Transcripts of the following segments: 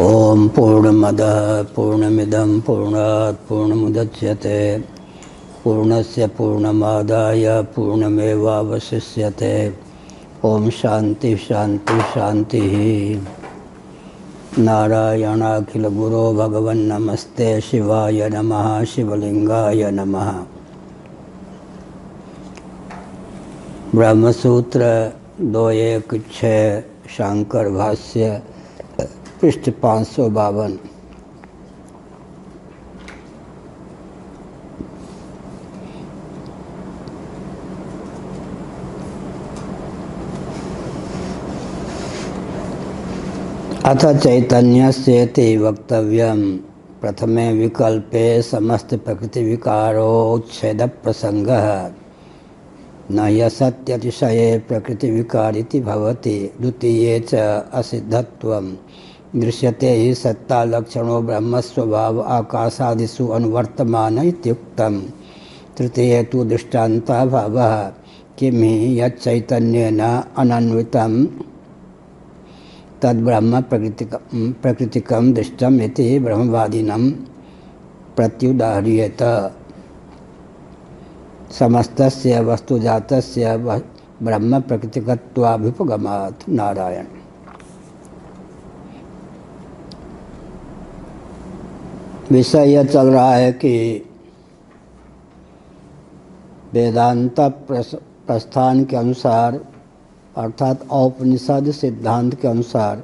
ओम पूर्णमदः पूर्णमिदं पूर्णात् पूर्णमुदच्यते पूर्णस्य पूर्णमादाय पूर्णमेवावशिष्यते। ओम शांति शांति शांति। नारायणाखिल गुरो भगवन् नमस्ते शिवाय नमः शिवलिंगाय नमः। ब्रह्मसूत्र 216 शांकर भाष्य पृष्ठ 552। अथ चैतन्यस्येति वक्तव्यं। प्रथमे विकल्पे समस्त प्रकृति विकारोच्छेद प्रसंगः न यसत्यतिशये प्रकृति विकारिति भवति। द्वितीये च असिद्धत्वं दृश्यते हि सत्ता लक्षणो ब्रह्मस्वभाव आकाशादिषु अनुवर्तमान इत्युक्तम्। तृतीये तु दृष्टान्ताभावः किं हि यच्चैतन्येन अनन्वितं तद्ब्रह्म प्रकृतिकं दृष्टम् इति ब्रह्मवादिनं प्रत्युदाह्रियेत। समस्तस्य वस्तुजातस्य ब्रह्म प्रकृतिकत्वाभ्युपगमात्। नारायण। विषय यह चल रहा है कि वेदांत प्रस्थान के अनुसार अर्थात औपनिषद सिद्धांत के अनुसार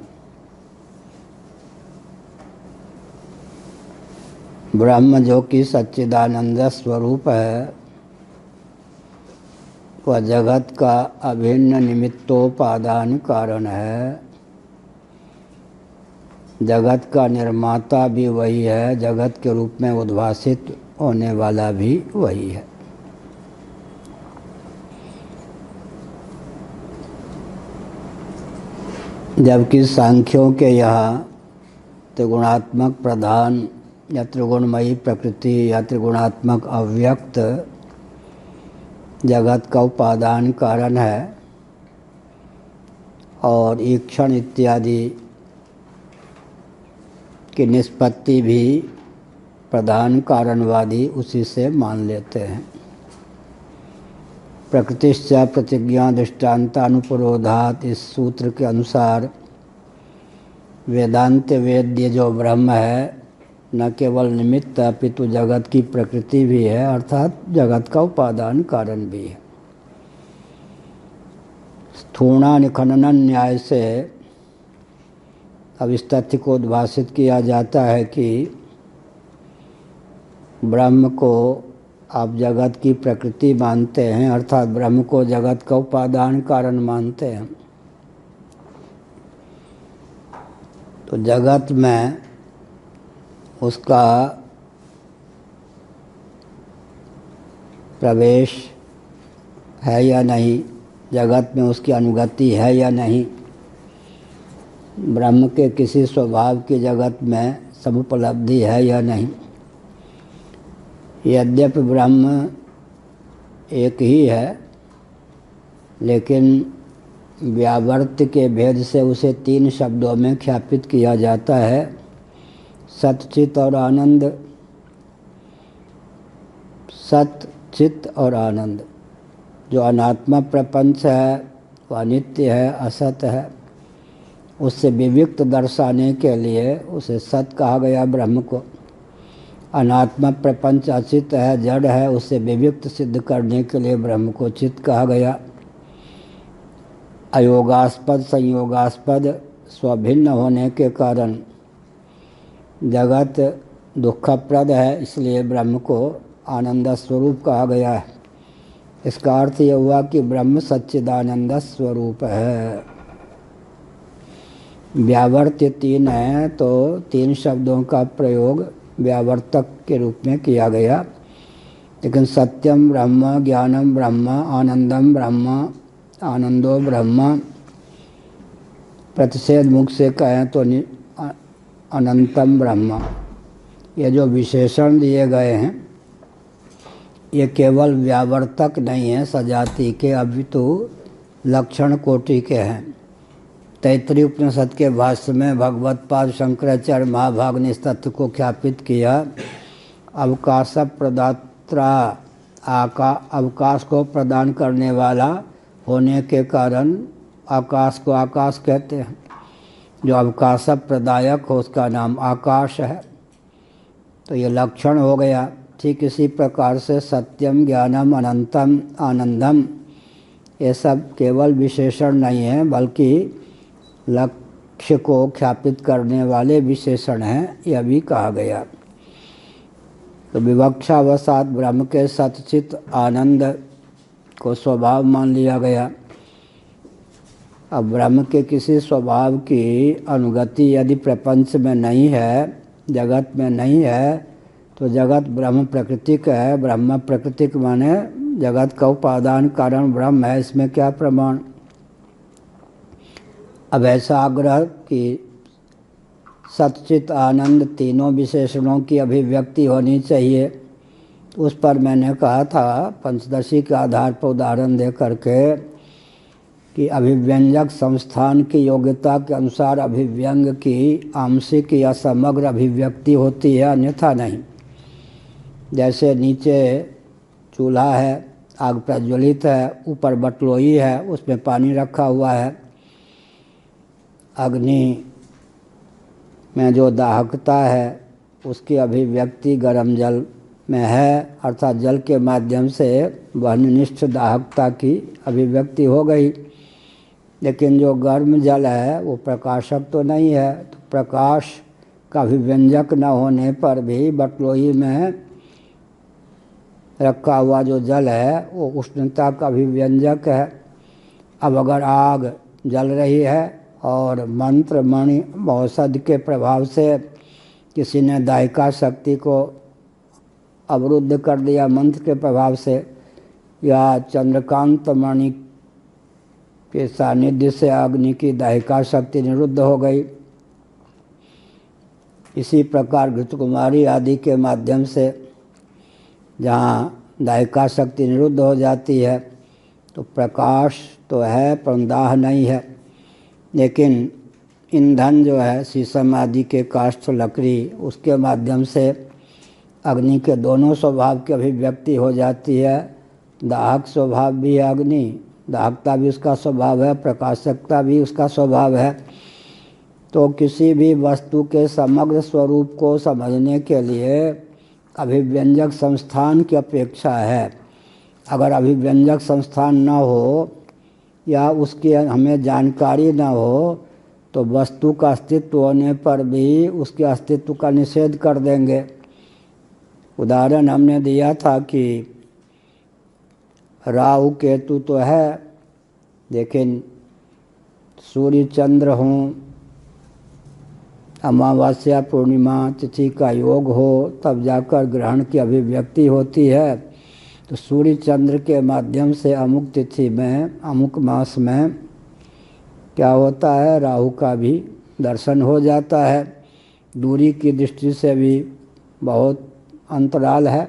ब्रह्म जो कि सच्चिदानंद स्वरूप है वह जगत का अभिन्न निमित्तोपादान कारण है। जगत का निर्माता भी वही है, जगत के रूप में उद्भासित होने वाला भी वही है। जबकि सांख्यों के यहाँ त्रिगुणात्मक प्रधान या त्रिगुणमयी प्रकृति या त्रिगुणात्मक अव्यक्त जगत का उपादान कारण है और ईक्षण इत्यादि की निष्पत्ति भी प्रधान कारणवादी उसी से मान लेते हैं। प्रकृतिश्च प्रतिज्ञा दृष्टान्तानुपरोधात् इस सूत्र के अनुसार वेदांत वेद्य जो ब्रह्म है न केवल निमित्त अपितु जगत की प्रकृति भी है अर्थात जगत का उपादान कारण भी है। स्थूणानिखनन न्याय से अब इस तथ्य को उद्भासित किया जाता है कि ब्रह्म को आप जगत की प्रकृति मानते हैं अर्थात ब्रह्म को जगत का उपादान कारण मानते हैं तो जगत में उसका प्रवेश है या नहीं, जगत में उसकी अनुगति है या नहीं, ब्रह्म के किसी स्वभाव की जगत में समुपलब्धि है या नहीं। यद्यपि ब्रह्म एक ही है लेकिन व्यावर्त के भेद से उसे 3 शब्दों में ख्यापित किया जाता है। सत चित और आनंद। सत चित और आनंद। जो अनात्मा प्रपंच है वह अनित्य है, असत है। उससे विविक्त दर्शाने के लिए उसे सत कहा गया ब्रह्म को। अनात्मा प्रपंच अचित है, जड़ है, उससे विविक्त सिद्ध करने के लिए ब्रह्म को चित कहा गया। अयोगास्पद संयोगास्पद स्वभिन्न होने के कारण जगत दुखप्रद है, इसलिए ब्रह्म को आनंद स्वरूप कहा गया है। इसका अर्थ यह हुआ कि ब्रह्म सच्चिदानंद स्वरूप है। व्यावर्त्य 3 है तो 3 शब्दों का प्रयोग व्यावर्तक के रूप में किया गया। लेकिन सत्यम ब्रह्म, ज्ञानम ब्रह्म, आनंदम ब्रह्म, आनंदो ब्रह्म, प्रतिषेध मुख से कहें तो अनंतम ब्रह्म, ये जो विशेषण दिए गए हैं ये केवल व्यावर्तक नहीं है सजाति के, अभी तो लक्षण कोटि के हैं। तैत्तरीय उपनिषद के भाष्य में भगवत्पाद शंकराचार्य महाभाग ने इस तथ्य को ख्यापित किया। अवकाश प्रदात्रा अवकाश को प्रदान करने वाला होने के कारण आकाश को आकाश कहते हैं। जो अवकाश प्रदायक हो उसका नाम आकाश है। तो ये लक्षण हो गया। ठीक इसी प्रकार से सत्यम, ज्ञानम, अनंतम, आनंदम ये सब केवल विशेषण नहीं है बल्कि लक्ष्य को ख्यापित करने वाले विशेषण हैं, यह भी कहा गया। तो विवक्षावसात ब्रह्म के सतचित आनंद को स्वभाव मान लिया गया। अब ब्रह्म के किसी स्वभाव की अनुगति यदि प्रपंच में नहीं है, जगत में नहीं है, तो जगत ब्रह्म प्राकृतिक है। ब्रह्म प्राकृतिक माने जगत का उपादान कारण ब्रह्म है, इसमें क्या प्रमाण। अब ऐसा आग्रह कि सतचित आनंद तीनों विशेषणों की अभिव्यक्ति होनी चाहिए, उस पर मैंने कहा था पंचदशी के आधार पर उदाहरण दे करके कि अभिव्यंजक संस्थान की योग्यता के अनुसार अभिव्यंग की आंशिक या समग्र अभिव्यक्ति होती है, अन्यथा नहीं। जैसे नीचे चूल्हा है, आग प्रज्वलित है, ऊपर बटलोई है, उसमें पानी रखा हुआ है। अग्नि में जो दाहकता है उसकी अभिव्यक्ति गर्म जल में है, अर्थात जल के माध्यम से वह्निनिष्ठ दाहकता की अभिव्यक्ति हो गई। लेकिन जो गर्म जल है वो प्रकाशक तो नहीं है, तो प्रकाश का अभिव्यंजक न होने पर भी बटलोई में रखा हुआ जो जल है वो उष्णता का अभिव्यंजक है। अब अगर आग जल रही है और मंत्र मणि औषधि के प्रभाव से किसी ने दायिका शक्ति को अवरुद्ध कर दिया मंत्र के प्रभाव से, या चंद्रकांत मणि के सानिध्य से अग्नि की दायिका शक्ति निरुद्ध हो गई। इसी प्रकार घृतकुमारी आदि के माध्यम से जहाँ दायिका शक्ति निरुद्ध हो जाती है तो प्रकाश तो है पर दाह नहीं है। लेकिन ईंधन जो है शीशम आदि के काष्ठ लकड़ी, उसके माध्यम से अग्नि के दोनों स्वभाव की अभिव्यक्ति हो जाती है। दाहक स्वभाव भी है अग्नि, दाहकता भी उसका स्वभाव है, प्रकाशकता भी उसका स्वभाव है। तो किसी भी वस्तु के समग्र स्वरूप को समझने के लिए अभिव्यंजक संस्थान की अपेक्षा है। अगर अभिव्यंजक संस्थान न हो या उसकी हमें जानकारी न हो तो वस्तु का अस्तित्व होने पर भी उसके अस्तित्व का निषेध कर देंगे। उदाहरण हमने दिया था कि राहु केतु तो है, लेकिन सूर्य चंद्र हों, अमावस्या पूर्णिमा तिथि का योग हो तब जाकर ग्रहण की अभिव्यक्ति होती है। तो सूर्य चंद्र के माध्यम से अमुक तिथि में अमुक मास में क्या होता है, राहु का भी दर्शन हो जाता है। दूरी की दृष्टि से भी बहुत अंतराल है,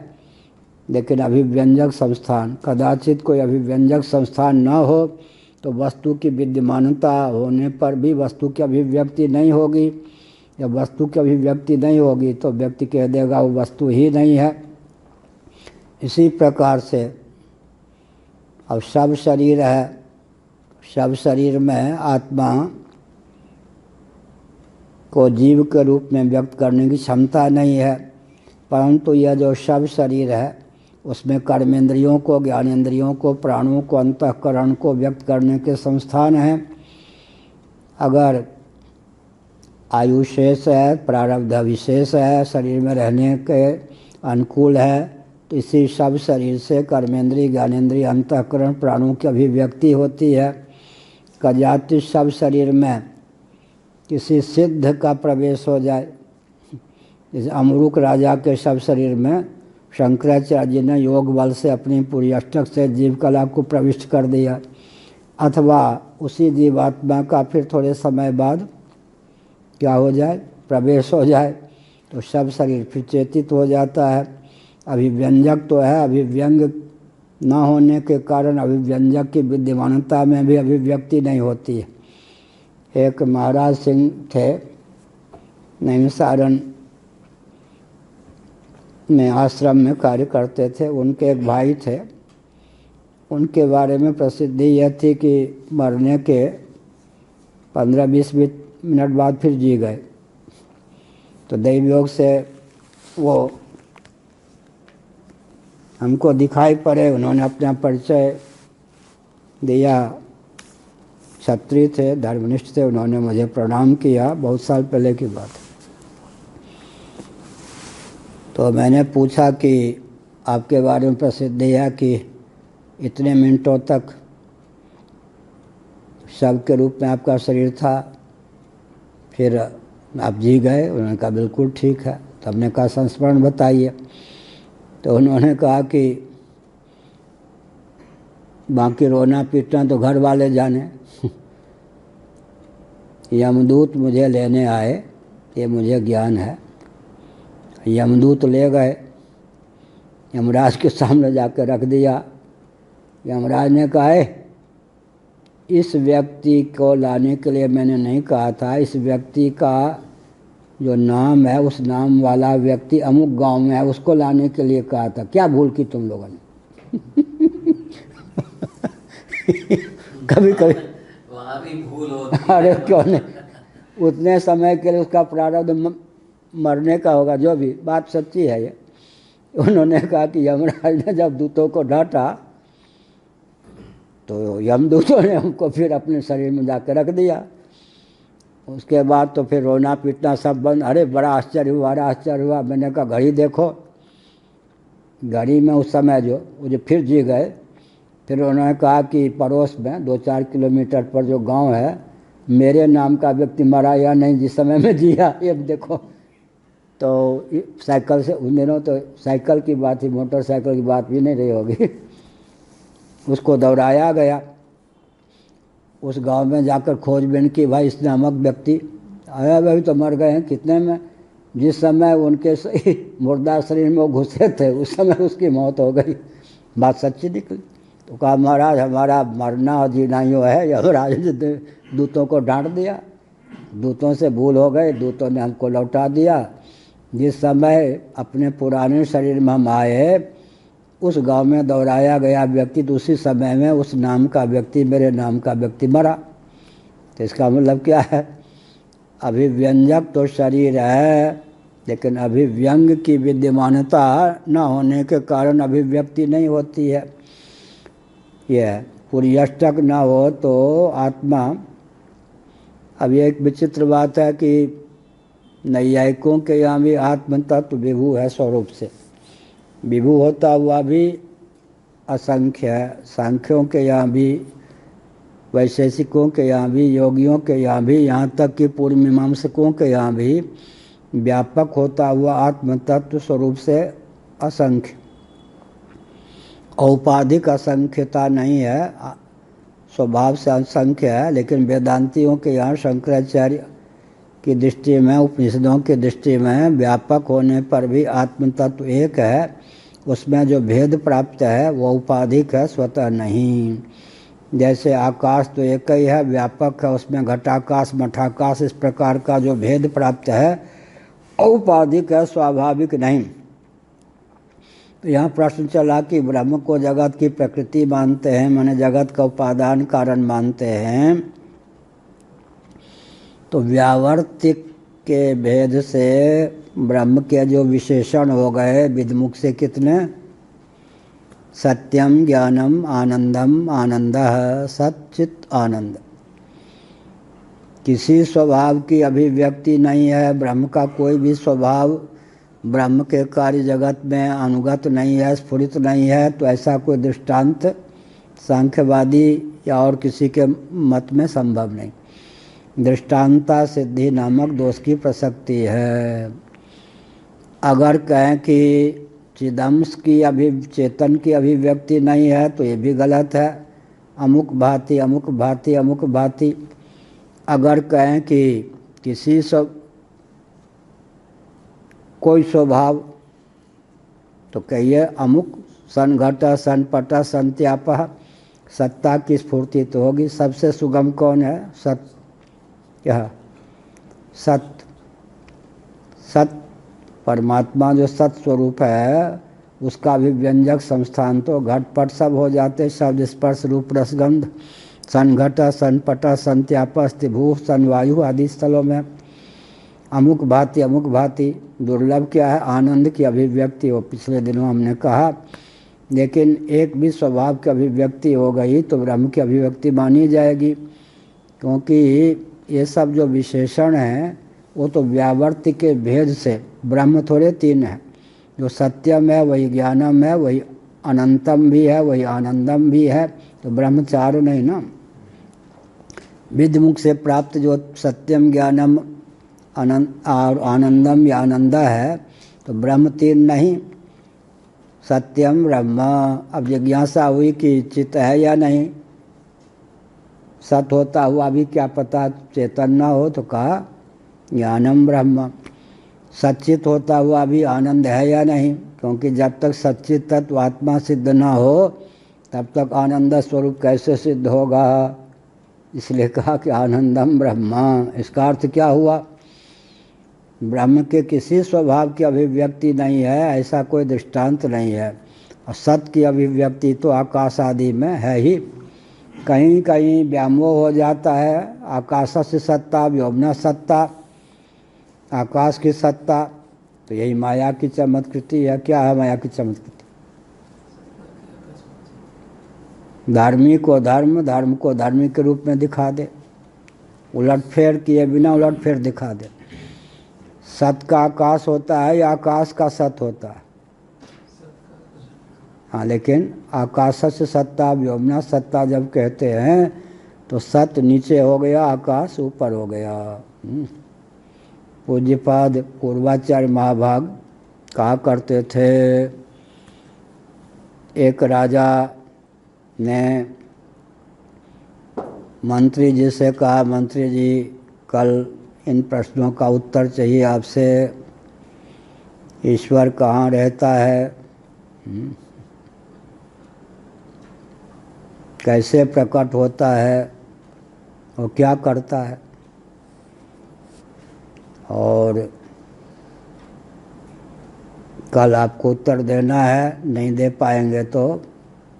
लेकिन अभिव्यंजक संस्थान, कदाचित कोई अभिव्यंजक संस्थान न हो तो वस्तु की विद्यमानता होने पर भी वस्तु की अभिव्यक्ति नहीं होगी। जब वस्तु की अभिव्यक्ति नहीं होगी तो व्यक्ति कह देगा वो वस्तु ही नहीं है। इसी प्रकार से अब सब शरीर है, सब शरीर में आत्मा को जीव के रूप में व्यक्त करने की क्षमता नहीं है, परंतु यह जो सब शरीर है उसमें कर्मेंद्रियों को, ज्ञानेंद्रियों को, प्राणों को, अंतःकरण को व्यक्त करने के संस्थान हैं। अगर आयु शेष है, प्रारब्ध विशेष है, शरीर में रहने के अनुकूल है, तो इसी सब शरीर से कर्मेंद्रिय, ज्ञानेंद्रिय, अंतःकरण, प्राणों की अभिव्यक्ति होती है। कदाचित सब शरीर में किसी सिद्ध का प्रवेश हो जाए, जैसे अमरुक राजा के सब शरीर में शंकराचार्य जी ने योग बल से अपनी पूरी अष्टक से जीव कला को प्रविष्ट कर दिया, अथवा उसी जीवात्मा का फिर थोड़े समय बाद क्या हो जाए, प्रवेश हो जाए, तो सब शरीर फिर चेतित हो जाता है। अभिव्यंजक तो है, अभिव्यंग न होने के कारण अभिव्यंजक की विद्यमानता में भी अभिव्यक्ति नहीं होती है। एक महाराज सिंह थे, नैमिषारण्य में आश्रम में कार्य करते थे। उनके एक भाई थे, उनके बारे में प्रसिद्धि यह थी कि मरने के 15-20 मिनट बाद फिर जी गए। तो दैवयोग से वो हमको दिखाई पड़े, उन्होंने अपना परिचय दिया। क्षत्रिय थे, धर्मनिष्ठ थे, उन्होंने मुझे प्रणाम किया, बहुत साल पहले की बात है। तो मैंने पूछा कि आपके बारे में प्रसिद्धि है कि इतने मिनटों तक शव के रूप में आपका शरीर था, फिर आप जी गए। उन्होंने कहा बिल्कुल ठीक है। तो हमने कहा संस्मरण बताइए। तो उन्होंने कहा कि बाकी रोना पीटना तो घर वाले जाने, यमदूत मुझे लेने आए, ये मुझे ज्ञान है। यमदूत ले गए, यमराज के सामने जाकर रख दिया। यमराज ने कहा है, इस व्यक्ति को लाने के लिए मैंने नहीं कहा था, इस व्यक्ति का जो नाम है उस नाम वाला व्यक्ति अमुक गांव में है, उसको लाने के लिए कहा था। क्या भूल की तुम लोगों ने? कभी कभी वहाँ भी भूल होती है। अरे क्यों नहीं, उतने समय के लिए उसका प्रारब्ध मरने का होगा, जो भी बात सच्ची है ये। उन्होंने कहा कि यमराज ने जब दूतों को डांटा तो यमदूतों ने हमको फिर अपने शरीर में जाकर रख दिया। उसके बाद तो फिर रोना पीटना सब बंद। अरे बड़ा आश्चर्य हुआ, बड़ा आश्चर्य हुआ। मैंने कहा घड़ी देखो। घड़ी में उस समय जो फिर जी गए। फिर उन्होंने कहा कि पड़ोस में 2-4 किलोमीटर पर जो गांव है, मेरे नाम का व्यक्ति मरा या नहीं जिस समय में जिया, ये देखो। तो साइकिल से, उन दिनों तो साइकिल की बात थी, मोटरसाइकिल की बात भी नहीं रही होगी। उसको दौड़ाया गया। उस गांव में जाकर खोजबीन की, भाई इस नामक व्यक्ति आया, भाई तो मर गए हैं। कितने में? जिस समय उनके मुर्दा शरीर में वो घुसे थे उस समय उसकी मौत हो गई। बात सच्ची निकली। तो कहा महाराज हमारा मरना और जीना ही है। यमराज ने दूतों को डांट दिया, दूतों से भूल हो गई, दूतों ने हमको लौटा दिया। जिस समय अपने पुराने शरीर में हम आए, उस गांव में दोहराया गया व्यक्ति, तो उसी समय में उस नाम का व्यक्ति, मेरे नाम का व्यक्ति मरा। तो इसका मतलब क्या है? अभिव्यंजक तो शरीर है, लेकिन अभिव्यंग की विद्यमानता न होने के कारण अभिव्यक्ति नहीं होती है। यह पूरी अष्टक न हो तो आत्मा। अब एक विचित्र बात है कि नैयायिकों के यहाँ भी आत्म तत्व विभू है स्वरूप से। विभू होता हुआ भी असंख्य है। सांख्यों के यहाँ भी, वैशेषिकों के यहाँ भी, योगियों के यहाँ भी, यहाँ तक कि पूर्व मीमांसकों के यहाँ भी व्यापक होता हुआ आत्म तत्व स्वरूप से असंख्य, औपाधिक असंख्यता नहीं है, स्वभाव से असंख्य है। लेकिन वेदांतियों के यहाँ, शंकराचार्य की दृष्टि में, उपनिषदों की दृष्टि में व्यापक होने पर भी आत्म तत्व एक है। उसमें जो भेद प्राप्त है वो उपाधिक है, स्वतः नहीं। जैसे आकाश तो एक ही है, व्यापक है, उसमें घटाकाश मठाकाश इस प्रकार का जो भेद प्राप्त है औपाधिक है, स्वाभाविक नहीं। तो यहाँ प्रश्न चला कि ब्रह्म को जगत की प्रकृति मानते हैं, माने जगत का उपादान कारण मानते हैं, तो व्यावर्तिक के भेद से ब्रह्म के जो विशेषण हो गए विदमुख से कितने? सत्यम ज्ञानम आनंदम आनंदः सच्चित आनंद। किसी स्वभाव की अभिव्यक्ति नहीं है। ब्रह्म का कोई भी स्वभाव ब्रह्म के कार्य जगत में अनुगत नहीं है, स्फुरित नहीं है। तो ऐसा कोई दृष्टांत सांख्यवादी या और किसी के मत में संभव नहीं। दृष्टांता सिद्धि नामक दोष की प्रसक्ति है। अगर कहें कि चिदंश की चेतन की अभिव्यक्ति नहीं है तो ये भी गलत है। अमुक भांति अमुक भांति अमुक भांति। अगर कहें कि किसी कोई स्वभाव, तो कहिए अमुक सन घट सन पट संत्याप, सत्ता की स्फूर्ति तो होगी। सबसे सुगम कौन है? सत। क्या सत सत परमात्मा जो सत स्वरूप है उसका भी व्यंजक संस्थान तो घटपट सब हो जाते, शब्द स्पर्श रूप रसगंध, सन घट सन पट संत्याप स्थिभू सन वायु आदि स्थलों में अमुक भांति दुर्लभ क्या है, आनंद की अभिव्यक्ति हो। पिछले दिनों हमने कहा, लेकिन एक भी स्वभाव की अभिव्यक्ति हो गई तो ब्रह्म की अभिव्यक्ति मानी जाएगी, क्योंकि ये सब जो विशेषण हैं वो तो व्यावर्त के भेद से, ब्रह्म थोड़े तीन है, जो सत्यम है वही ज्ञानम है, वही अनंतम भी है, वही आनंदम भी है, तो ब्रह्म चार नहीं ना। विद्मुख से प्राप्त जो सत्यम ज्ञानम अनंत और आनंदम या आनंदा है, तो ब्रह्म तीन नहीं, सत्यम ब्रह्म। अब जिज्ञासा हुई कि चित्त है या नहीं, सत होता हुआ भी क्या पता चेतन ना हो, तो कहा ज्ञानम ब्रह्म। सच्चित होता हुआ भी आनंद है या नहीं, क्योंकि जब तक सच्चित तत्व आत्मा सिद्ध ना हो तब तक आनंद स्वरूप कैसे सिद्ध होगा, इसलिए कहा कि आनंदम ब्रह्म। इसका अर्थ क्या हुआ, ब्रह्म के किसी स्वभाव की अभिव्यक्ति नहीं है, ऐसा कोई दृष्टांत नहीं है। और सत्य की अभिव्यक्ति तो आकाश आदि में है ही, कहीं कहीं व्यामोह हो जाता है, आकाश से सत्ता व्योमना सत्ता, आकाश की सत्ता, तो यही माया की चमत्कृति है। क्या है माया की चमत्कृति, धार्मिक को धर्म, धर्म को धार्मिक के रूप में दिखा दे, उलटफेर किए बिना उलटफेर दिखा दे। सत का आकाश होता है या आकाश का सत होता है, हाँ, लेकिन आकाश से सत्ता व्योमना सत्ता जब कहते हैं तो सत नीचे हो गया, आकाश ऊपर हो गया। पूज्यपाद पूर्वाचार्य महाभाग कहा करते थे, एक राजा ने मंत्री जी से कहा, मंत्री जी कल इन प्रश्नों का उत्तर चाहिए आपसे, ईश्वर कहाँ रहता है, कैसे प्रकट होता है और क्या करता है, और कल आपको उत्तर देना है, नहीं दे पाएंगे तो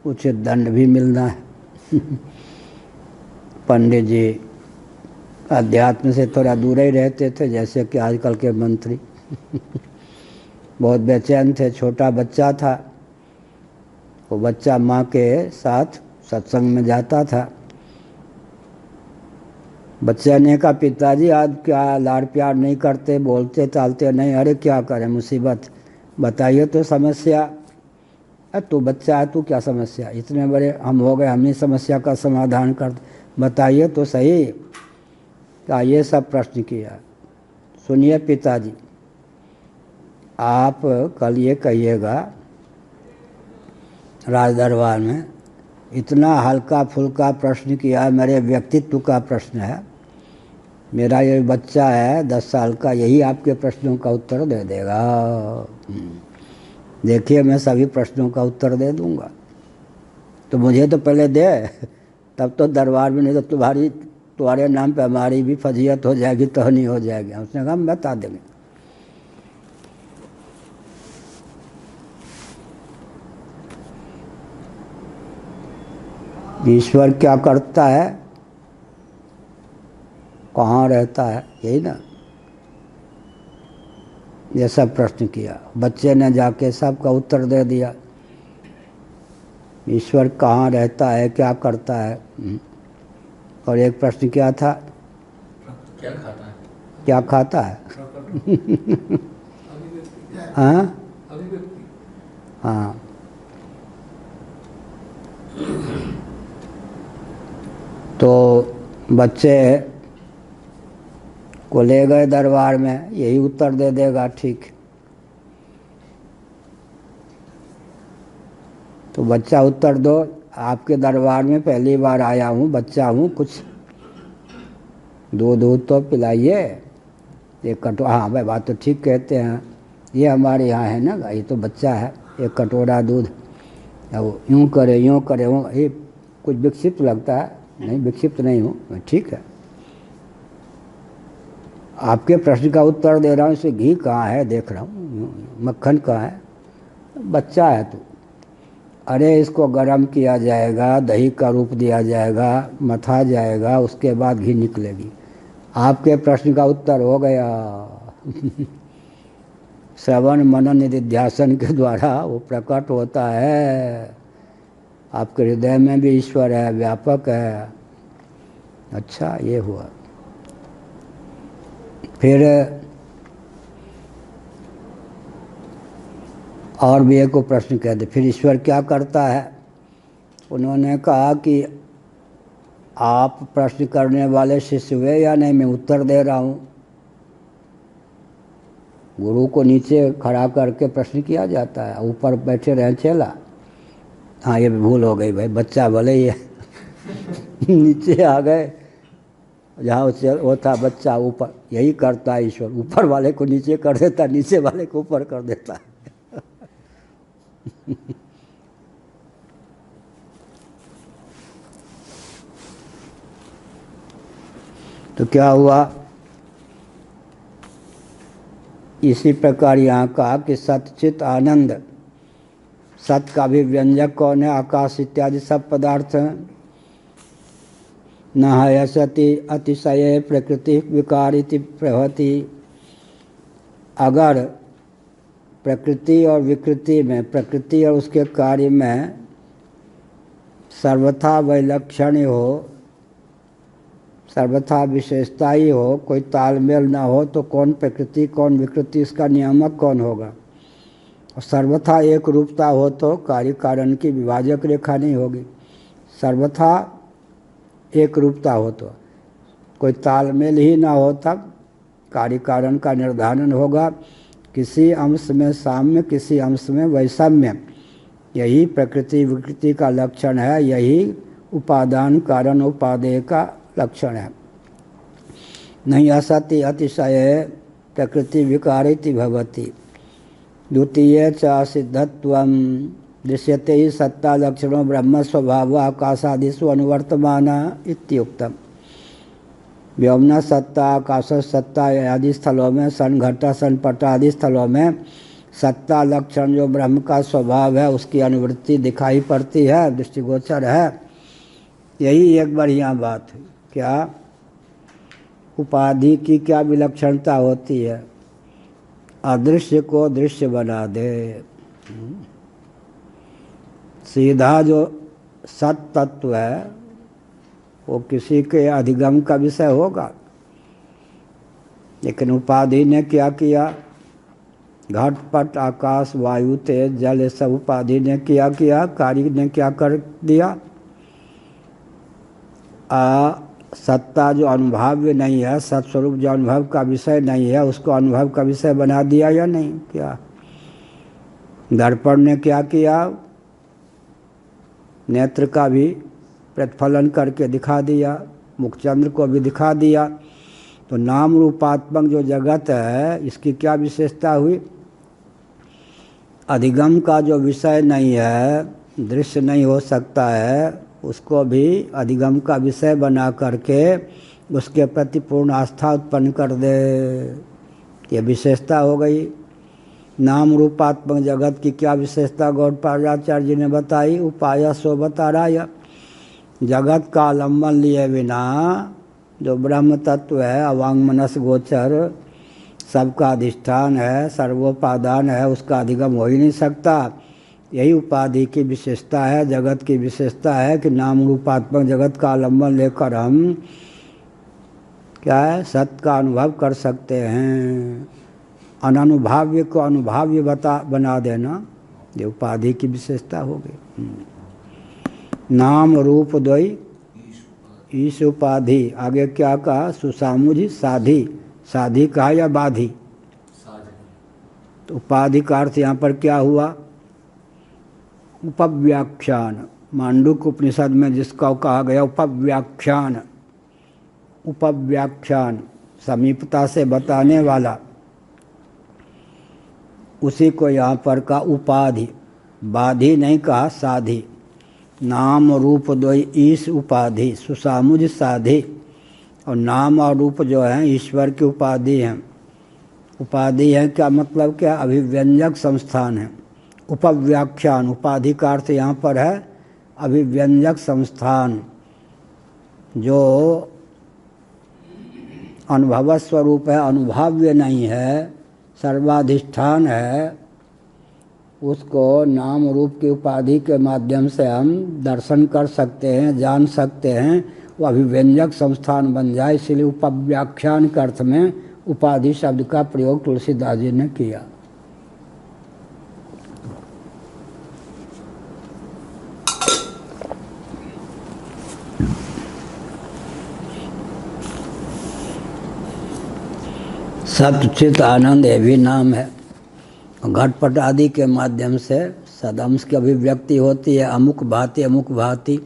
उचित दंड भी मिलना है। पंडित जी अध्यात्म से थोड़ा दूर ही रहते थे, जैसे कि आजकल के मंत्री। बहुत बेचैन थे, छोटा बच्चा था, वो बच्चा माँ के साथ सत्संग में जाता था। बच्चे ने कहा, पिताजी आज क्या लाड़ प्यार नहीं करते, बोलते चालते नहीं। अरे क्या करें, मुसीबत, बताइए तो समस्या। अरे तू बच्चा है, तू क्या समस्या, इतने बड़े हम हो गए, हम ही समस्या का समाधान कर, बताइए तो सही। क्या ये सब प्रश्न किया। सुनिए पिताजी, आप कल ये कहिएगा राज दरबार में, इतना हल्का फुल्का प्रश्न किया, मेरे व्यक्तित्व का प्रश्न है, मेरा ये बच्चा है 10 साल का, यही आपके प्रश्नों का उत्तर दे देगा। देखिए मैं सभी प्रश्नों का उत्तर दे दूंगा, तो मुझे तो पहले दे, तब तो दरबार में, नहीं तो तुम्हारे नाम पे हमारी भी फजीयत हो जाएगी, तो नहीं हो जाएगी। उसने कहा हम बता देंगे। ईश्वर क्या करता है, कहाँ रहता है, यही ना, ये सब प्रश्न किया। बच्चे ने जाके सबका उत्तर दे दिया, ईश्वर कहाँ रहता है, क्या करता है। और एक प्रश्न क्या था, क्या खाता है, क्या खाता है। हाँ हाँ, तो बच्चे को ले गए दरबार में, यही उत्तर दे देगा, ठीक। तो बच्चा उत्तर दो, आपके दरबार में पहली बार आया हूँ, बच्चा हूँ, कुछ दूध तो पिलाइए। एक कटोरा, हाँ भाई बात तो ठीक कहते हैं, ये हमारे यहाँ है ना, ये तो बच्चा है, एक कटोरा दूध। अब यूँ करे वो, ये कुछ विक्षिप्त लगता है, नहीं विक्षिप्त नहीं हूँ, ठीक है। आपके प्रश्न का उत्तर दे रहा हूँ, इसमें घी कहाँ है देख रहा हूँ, मक्खन कहाँ है। बच्चा है तू। अरे इसको गर्म किया जाएगा, दही का रूप दिया जाएगा, मथा जाएगा, उसके बाद घी निकलेगी। आपके प्रश्न का उत्तर हो गया। श्रवण मनन निधिध्यासन के द्वारा वो प्रकट होता है। आपके हृदय में भी ईश्वर है, व्यापक है। अच्छा, ये हुआ। फिर और भी एक प्रश्न कहते, फिर ईश्वर क्या करता है? उन्होंने कहा कि आप प्रश्न करने वाले शिष्य हुए या नहीं, मैं उत्तर दे रहा हूँ। गुरु को नीचे खड़ा करके प्रश्न किया जाता है, ऊपर बैठे रहे चेला। हाँ, ये भूल हो गई भाई, बच्चा भले ही है। नीचे आ गए, जहाँ वो था बच्चा, ऊपर। यही करता है ईश्वर, ऊपर वाले को नीचे कर देता, नीचे वाले को ऊपर कर देता है। तो क्या हुआ? इसी प्रकार यहाँ कहा कि सतचित आनंद, सत का भी व्यंजक कौन है? आकाश इत्यादि सब पदार्थ हैं। न हयसति अतिशय प्रकृति विकारिति प्रभति। अगर प्रकृति और विकृति में, प्रकृति और उसके कार्य में सर्वथा वैलक्षण्य हो, सर्वथा विशेषता ही हो, कोई तालमेल ना हो, तो कौन प्रकृति कौन विकृति, इसका नियामक कौन होगा? और सर्वथा एक रूपता हो तो कार्य कारण की विभाजक रेखा नहीं होगी। सर्वथा एक रूपता हो तो, कोई तालमेल ही ना हो तब कार्य कारण का निर्धारण होगा। किसी अंश में साम्य, किसी अंश में वैषम्य, यही प्रकृति विकृति का लक्षण है, यही उपादान कारण उपादेय का लक्षण है। नहीं असति अतिशय प्रकृति विकारिति भवति। द्वितीय च सिद्धत्वं दृश्यते ही सत्ता लक्षणों ब्रह्म स्वभाव आकाशादिषु अनुवर्तमान इत्युक्तम। व्योमना सत्ता, आकाश सत्ता आदि स्थलों में, सन घटा सन पट आदि स्थलों में सत्ता लक्षण जो ब्रह्म का स्वभाव है, उसकी अनुवृत्ति दिखाई पड़ती है, दृष्टिगोचर है। यही एक बढ़िया बात है। क्या उपाधि की क्या विलक्षणता होती है? अदृश्य को दृश्य बना दे। सीधा जो सत तत्व है वो किसी के अधिगम का विषय होगा, लेकिन उपाधि ने क्या किया? घट पट आकाश वायु तेज जल, ये सब उपाधि ने क्या किया? कार्य ने क्या कर दिया? सत्ता जो अनुभव्य नहीं है, सत्स्वरूप जो अनुभव का विषय नहीं है, उसको अनुभव का विषय बना दिया या नहीं? क्या दर्पण ने क्या किया? नेत्र का भी प्रतिफलन करके दिखा दिया, मुखचंद्र को भी दिखा दिया। तो नाम रूपात्मक जो जगत है, इसकी क्या विशेषता हुई? अधिगम का जो विषय नहीं है, दृश्य नहीं हो सकता है, उसको भी अधिगम का विषय बना करके उसके प्रति पूर्ण आस्था उत्पन्न कर दे। ये विशेषता हो गई। नाम रूपात्मक जगत की क्या विशेषता गौड़पादाचार्य जी ने बताई? उपाय सो बता रहा। जगत का आलम्बन लिए बिना जो ब्रह्म तत्व है, अवांग मनस गोचर, सबका अधिष्ठान है, सर्वोपादान है, उसका अधिगम हो ही नहीं सकता। यही उपाधि की विशेषता है, जगत की विशेषता है कि नाम रूपात्मक जगत का आलम्बन लेकर हम क्या है? सत्य का अनुभव कर सकते हैं। अननुभाव्य को अनुभाव्य बना देना, ये उपाधि की विशेषता हो गई। नाम रूप द्वय ईश उपाधि। आगे क्या कहा? सुसामुझी साधी। साधी कहा या बाधी? तो उपाधि का अर्थ यहाँ पर क्या हुआ? उपव्याख्यान। मांडुक्य उपनिषद में जिसका कहा गया उपव्याख्यान, उपव्याख्यान समीपता से बताने वाला, उसी को यहाँ पर कहा उपाधि। बाधी नहीं कहा, साधी। नाम रूप द्वय ईश उपाधि सुसामुज साधि। और नाम और रूप जो है ईश्वर की उपाधि हैं। उपाधि है क्या मतलब क्या? अभिव्यंजक संस्थान है। उपव्याख्यान, उपाधि का अर्थ यहाँ पर है अभिव्यंजक संस्थान, जो अनुभव स्वरूप है, अनुभव्य नहीं है, सर्वाधिष्ठान है। उसको नाम रूप की उपाधि के माध्यम से हम दर्शन कर सकते हैं, जान सकते हैं। वो अभिव्यंजक संस्थान बन जाए, इसलिए उपव्याख्यान के अर्थ में उपाधि शब्द का प्रयोग तुलसीदास जी ने किया। सत्य चित आनंद ये भी नाम है। घटपट आदि के माध्यम से सदंश की अभिव्यक्ति होती है, अमुक भांति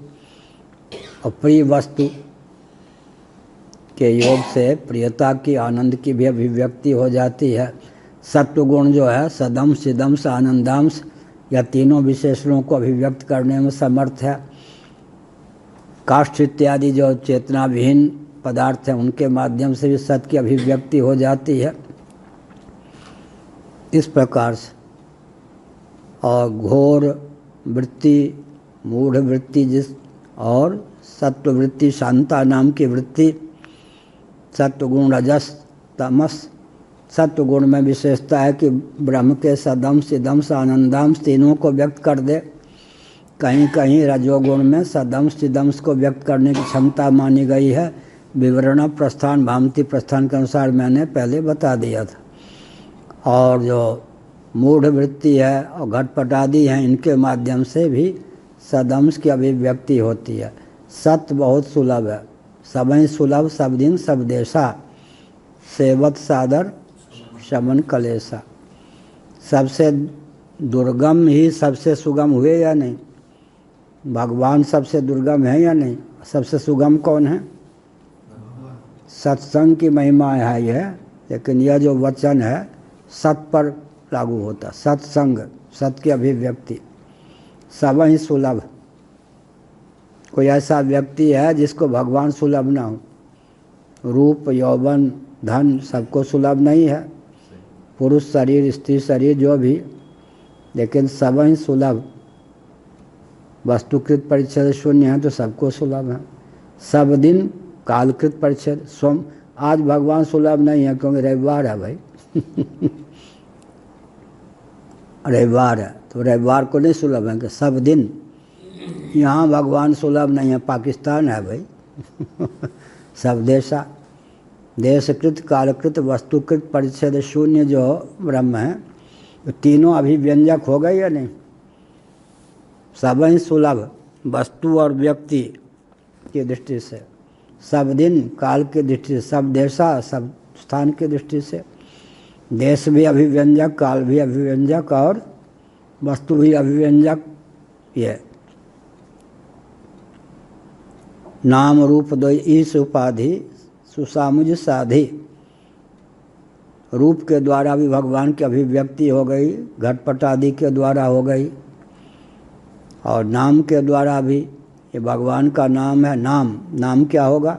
और प्रिय वस्तु के योग से प्रियता की, आनंद की भी अभिव्यक्ति हो जाती है। सत्व गुण जो है सदंश चिदंश आनंदांश या तीनों विशेषणों को अभिव्यक्त करने में समर्थ है। काष्ठ इत्यादि जो चेतना विहीन पदार्थ हैं उनके माध्यम से भी सत्य की अभिव्यक्ति हो जाती है। इस प्रकार से और घोर वृत्ति, मूढ़ वृत्ति जिस और सत्व वृत्ति, शांता नाम की वृत्ति, सत्वगुण रजस तमस। सत्वगुण में विशेषता है कि ब्रह्म के सदंश चिदंश आनंदांश तीनों को व्यक्त कर दे। कहीं कहीं रजोगुण में सदंश चिदंश को व्यक्त करने की क्षमता मानी गई है। विवरण प्रस्थान भामती प्रस्थान के अनुसार मैंने पहले बता दिया था। और जो मूढ़ वृत्ति है और घटपट आदि हैं, इनके माध्यम से भी सदंश की अभिव्यक्ति होती है। सत्य बहुत सुलभ है, सबई सुलभ सब दिन सब देशा, सेवत सादर शमन कलेसा। सबसे दुर्गम ही सबसे सुगम हुए या नहीं? भगवान सबसे दुर्गम है या नहीं? सबसे सुगम कौन है? सत्संग की महिमा है यह, लेकिन यह जो वचन है सत पर लागू होता। सत्संग, सत्य की अभिव्यक्ति। सब ही सुलभ। कोई ऐसा व्यक्ति है जिसको भगवान सुलभ ना हो? रूप, यौवन, धन सबको सुलभ नहीं है, पुरुष शरीर, स्त्री शरीर जो भी, लेकिन सब ही सुलभ। वस्तुकृत परिच्छेद शून्य है तो सबको सुलभ है। सब दिन कालकृत परिच्छेद सोम। आज भगवान सुलभ नहीं है क्योंकि रविवार है भाई। रविवार है तो रविवार को नहीं सुलभ है कि सब दिन। यहाँ भगवान सुलभ नहीं है, पाकिस्तान है भाई। सब देशा, देशकृत कालकृत वस्तुकृत परिच्छेद शून्य जो ब्रह्म है, तो तीनों अभिव्यंजक हो गए या नहीं? सब ही सुलभ, वस्तु और व्यक्ति की दृष्टि से, सब दिन काल की दृष्टि से, सब देशा सब स्थान की दृष्टि से। देश भी अभिव्यंजक, काल भी अभिव्यंजक और वस्तु भी अभिव्यंजक। ये नाम रूप दो ईश उपाधि सुसामुज साधि। रूप के द्वारा भी भगवान की अभिव्यक्ति हो गई, घटपट आदि के द्वारा हो गई, और नाम के द्वारा भी। ये भगवान का नाम है। नाम क्या होगा?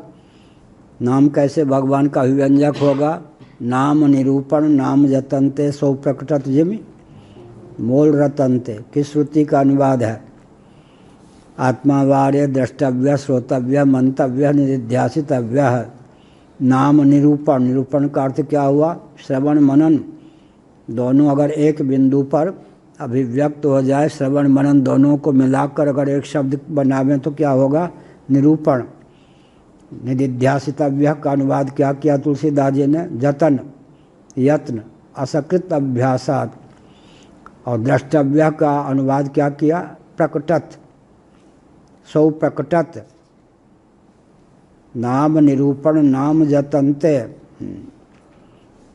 नाम कैसे भगवान का अभिव्यंजक होगा? नाम निरूपण नाम जतनते सो प्रकटत जिमि मोल रतनते। किस श्रुति का अनुवाद है? आत्मावार्य द्रष्टव्य श्रोतव्य मंतव्य निधिध्यासितव्य। नाम निरूपण, निरूपण का अर्थ क्या हुआ? श्रवण मनन दोनों अगर एक बिंदु पर अभिव्यक्त हो जाए, श्रवण मनन दोनों को मिलाकर अगर एक शब्द बनावें तो क्या होगा? निरूपण। निधिध्यासितव्य का अनुवाद क्या किया तुलसीदास जी ने? जतन, यत्न, असकृत अभ्यासात। और द्रष्टव्य का अनुवाद क्या किया? प्रकटत, सौ प्रकटत। नाम निरूपण नाम जतनते,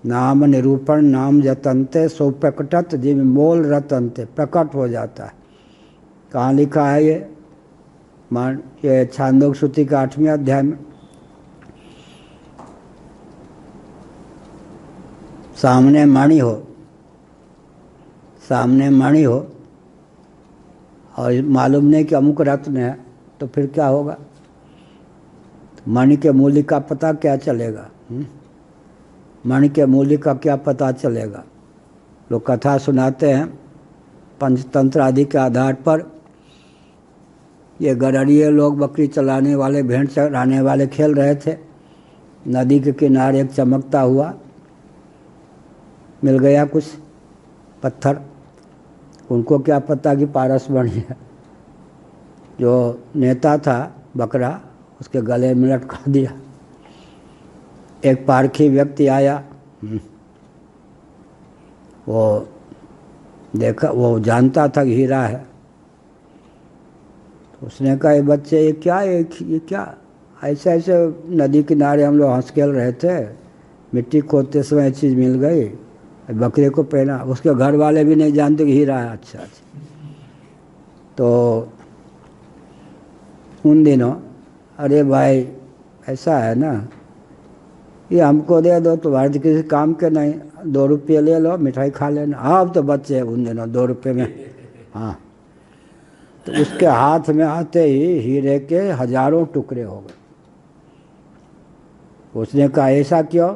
नाम निरूपण नाम जतनते सो प्रकटत जिम मोल रतनते। प्रकट हो जाता है। कहाँ लिखा है ये? ये छांदोग्य श्रुति का 8वें अध्याय में। सामने मणि हो, सामने मणि हो और मालूम नहीं कि अमुक रत्न है, तो फिर क्या होगा? मणि के मूल्य का पता क्या चलेगा? मणि के मूल्य का क्या पता चलेगा? लोग कथा सुनाते हैं पंचतंत्र आदि के आधार पर। ये गडरिये लोग बकरी चलाने वाले, भेड़ चराने वाले खेल रहे थे। नदी के किनारे एक चमकता हुआ मिल गया कुछ पत्थर। उनको क्या पता कि पारस मणि है। जो नेता था बकरा, उसके गले में लटका दिया। एक पारखी व्यक्ति आया, वो देखा, वो जानता था कि हीरा है। तो उसने कहा, ये बच्चे ये क्या ऐसे ऐसे नदी किनारे हम लोग हंस खेल रहे थे, मिट्टी खोदते समय चीज़ मिल गई, बकरे को पहना। उसके घर वाले भी नहीं जानते कि हीरा है। अच्छा। तो उन दिनों, अरे भाई ऐसा है ना, ये हमको दे दो, तुम्हारे तो किसी काम के नहीं, 2 रुपये ले लो, मिठाई खा लेना। हाँ, अब तो बच्चे उन दिनों 2 रुपये में। हाँ, तो उसके हाथ में आते ही हीरे के हजारों टुकड़े हो गए। उसने कहा, ऐसा क्यों?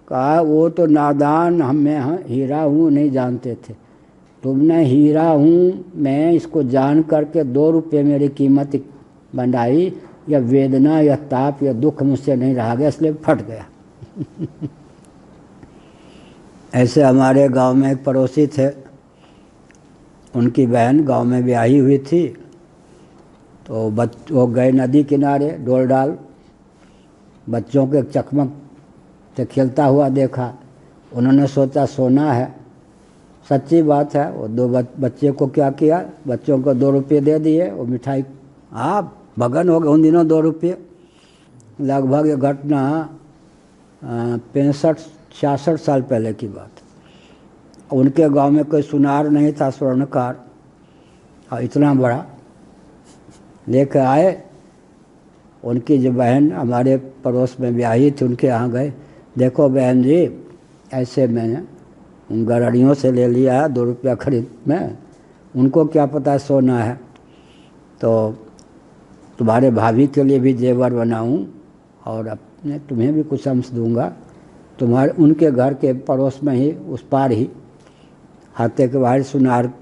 कहा, वो तो नादान, मैं हीरा हूँ नहीं जानते थे। तुमने हीरा हूँ मैं इसको जान करके 2 रुपये मेरी कीमत बनाई, या वेदना या ताप या दुख मुझसे नहीं रहा गया, इसलिए फट गया। ऐसे हमारे गांव में एक पड़ोसी थे, उनकी बहन गांव में ब्याही हुई थी। तो वो गए नदी किनारे, डोल डाल, बच्चों के चकमक से खेलता हुआ देखा। उन्होंने सोचा सोना है। सच्ची बात है। वो 2 बच्चे को क्या किया, बच्चों को 2 रुपये दे दिए, वो मिठाई। हाँ, भगन हो गए उन दिनों 2 रुपये। लगभग ये घटना 65-66 साल पहले की बात। उनके गांव में कोई सुनार नहीं था, स्वर्णकार, और इतना बड़ा लेकर आए। उनकी जो बहन हमारे पड़ोस में ब्याही थी, उनके यहाँ गए। देखो बहन जी, ऐसे मैंने उन गडरियों से ले लिया है 2 रुपया खरीद में, उनको क्या पता सोना है। तो तुम्हारे भाभी के लिए भी जेवर बनाऊं और अपने तुम्हें भी कुछ अंश दूंगा। तुम्हारे उनके घर के पड़ोस में ही, उस पार ही, हाथे के बाहर सुनार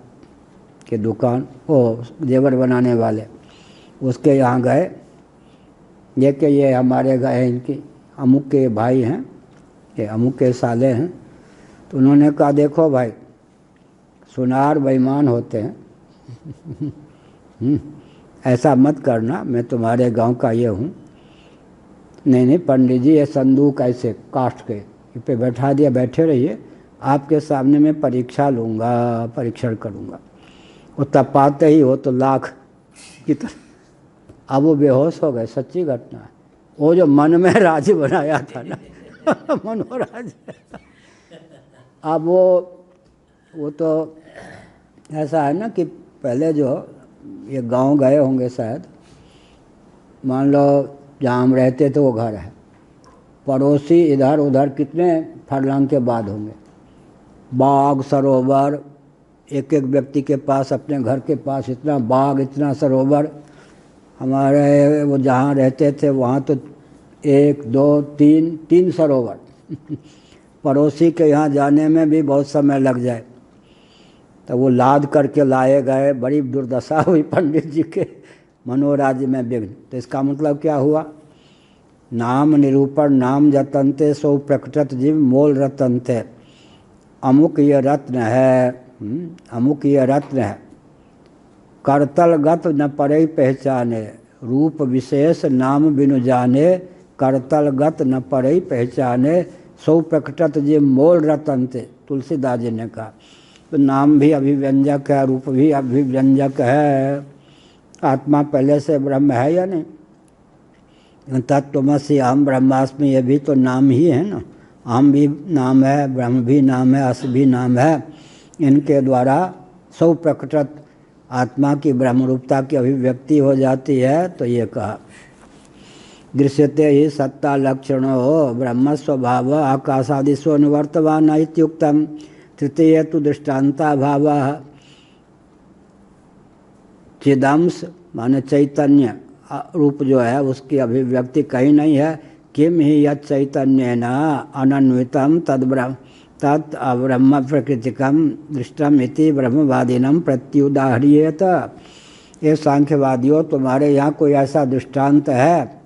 के दुकान, वो जेवर बनाने वाले, उसके यहाँ गए। ये कि ये हमारे गए, इनकी अमुक के भाई हैं, ये अमुक के साले हैं। तो उन्होंने कहा, देखो भाई, सुनार बेईमान होते हैं। ऐसा मत करना, मैं तुम्हारे गांव का ये हूँ। नहीं पंडित जी, ये संदूक ऐसे काट के इस पे बैठा दिया, बैठे रहिए, आपके सामने मैं परीक्षा लूँगा, परीक्षण करूँगा। वो तपाते ही हो तो लाख की तरह। अब वो बेहोश हो गए। सच्ची घटना है। वो जो मन में राज बनाया था ना, मनोराज, अब वो तो ऐसा है ना कि पहले जो ये गांव गए होंगे शायद, मान लो जहाँ हम रहते थे वो घर है, पड़ोसी इधर उधर कितने फरलांग के बाद होंगे, बाग सरोवर, एक एक व्यक्ति के पास, अपने घर के पास इतना बाग, इतना सरोवर। हमारे वो जहाँ रहते थे वहाँ तो 1 2 3 सरोवर। पड़ोसी के यहाँ जाने में भी बहुत समय लग जाए। तो वो लाद करके लाए गए। बड़ी दुर्दशा हुई पंडित जी के, मनोराज्य में विघ्न। तो इसका मतलब क्या हुआ? नाम निरूपण नाम जतनते सो प्रकटत जीव मोल रतनते। अमुक ये रत्न है, अमुक ये रत्न है, करतलगत न परे पहचाने, रूप विशेष नाम बिनु जाने, करतलगत न परे पहचाने, सो प्रकटत जीव मोल रतनते। तुलसीदास जी ने कहा। तो नाम भी अभिव्यंजक है, रूप भी अभिव्यंजक है। आत्मा पहले से ब्रह्म है या नहीं? तत्त्वमसि अहम ब्रह्मास्मि, ये भी तो नाम ही है ना। अहम भी नाम है, ब्रह्म भी नाम है, अस भी नाम है। इनके द्वारा सौ प्रकटत आत्मा की ब्रह्मरूपता की अभिव्यक्ति हो जाती है। तो ये कहा, दृश्यते ही सत्ता लक्षणो ब्रह्म स्वभाव आकाशादिशो निवर्तमान इत्युक्तम। तृतीय तो दृष्टान्ता भाव, चिदंश माने चैतन्य, रूप जो है उसकी अभिव्यक्ति कहीं नहीं है। किम ही यत् चैतन्येन अनन्वितम तद ब्रह्म प्रकृतिकम दृष्टम इति ब्रह्मवादिनम प्रत्युदाहरियेत। ये सांख्यवादियों, तुम्हारे यहाँ कोई ऐसा दृष्टांत है?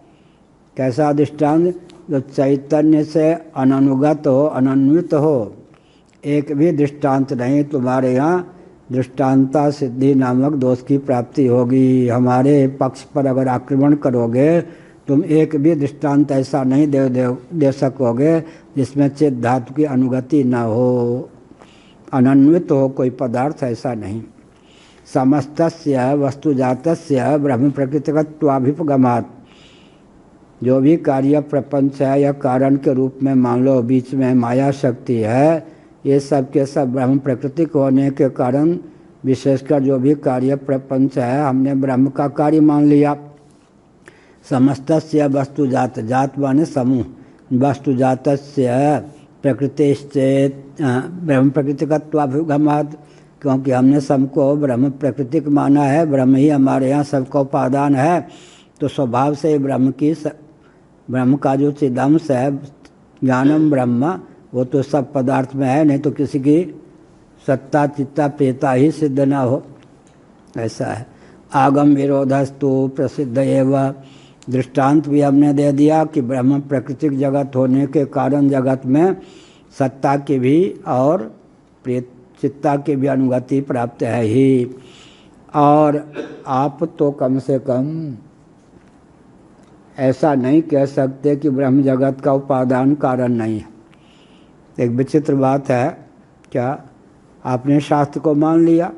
कैसा दृष्टांत? जो चैतन्य से अननुगत हो, अनन्वित हो। एक भी दृष्टांत नहीं तुम्हारे यहाँ। दृष्टांता सिद्धि नामक दोष की प्राप्ति होगी। हमारे पक्ष पर अगर आक्रमण करोगे, तुम एक भी दृष्टांत ऐसा नहीं दे सकोगे जिसमें चित धातु की अनुगति न हो, अनन्वित हो कोई पदार्थ, ऐसा नहीं। समस्तस्य वस्तुजातस्य ब्रह्म प्रकृतिकत्वाभिपगमात्, जो भी कार्य प्रपंच है या कारण के रूप में मान लो बीच में माया शक्ति है, ये सब के सब ब्रह्म प्रकृतिक होने के कारण विशेषकर जो भी कार्य प्रपंच है हमने ब्रह्म का कार्य मान लिया। समस्तस्य वस्तुजात, जात माने समूह, वस्तुजातस्य प्रकृतिश्चेत ब्रह्म प्रकृतिकत्वाभिगमात्, क्योंकि हमने सबको ब्रह्म प्रकृतिक माना है, ब्रह्म ही हमारे यहाँ सबका उपादान है, तो स्वभाव से ब्रह्म का जो चिदंश है ज्ञानम ब्रह्म, वो तो सब पदार्थ में है, नहीं तो किसी की सत्ता चित्ता प्रियता ही सिद्ध ना हो, ऐसा है। आगम विरोधस्तु प्रसिद्ध एवं, दृष्टांत भी हमने दे दिया कि ब्रह्म प्राकृतिक जगत होने के कारण जगत में सत्ता की भी और चित्ता की भी अनुगति प्राप्त है ही। और आप तो कम से कम ऐसा नहीं कह सकते कि ब्रह्म जगत का उपादान कारण नहीं है। एक विचित्र बात है, क्या आपने शास्त्र को मान लिया,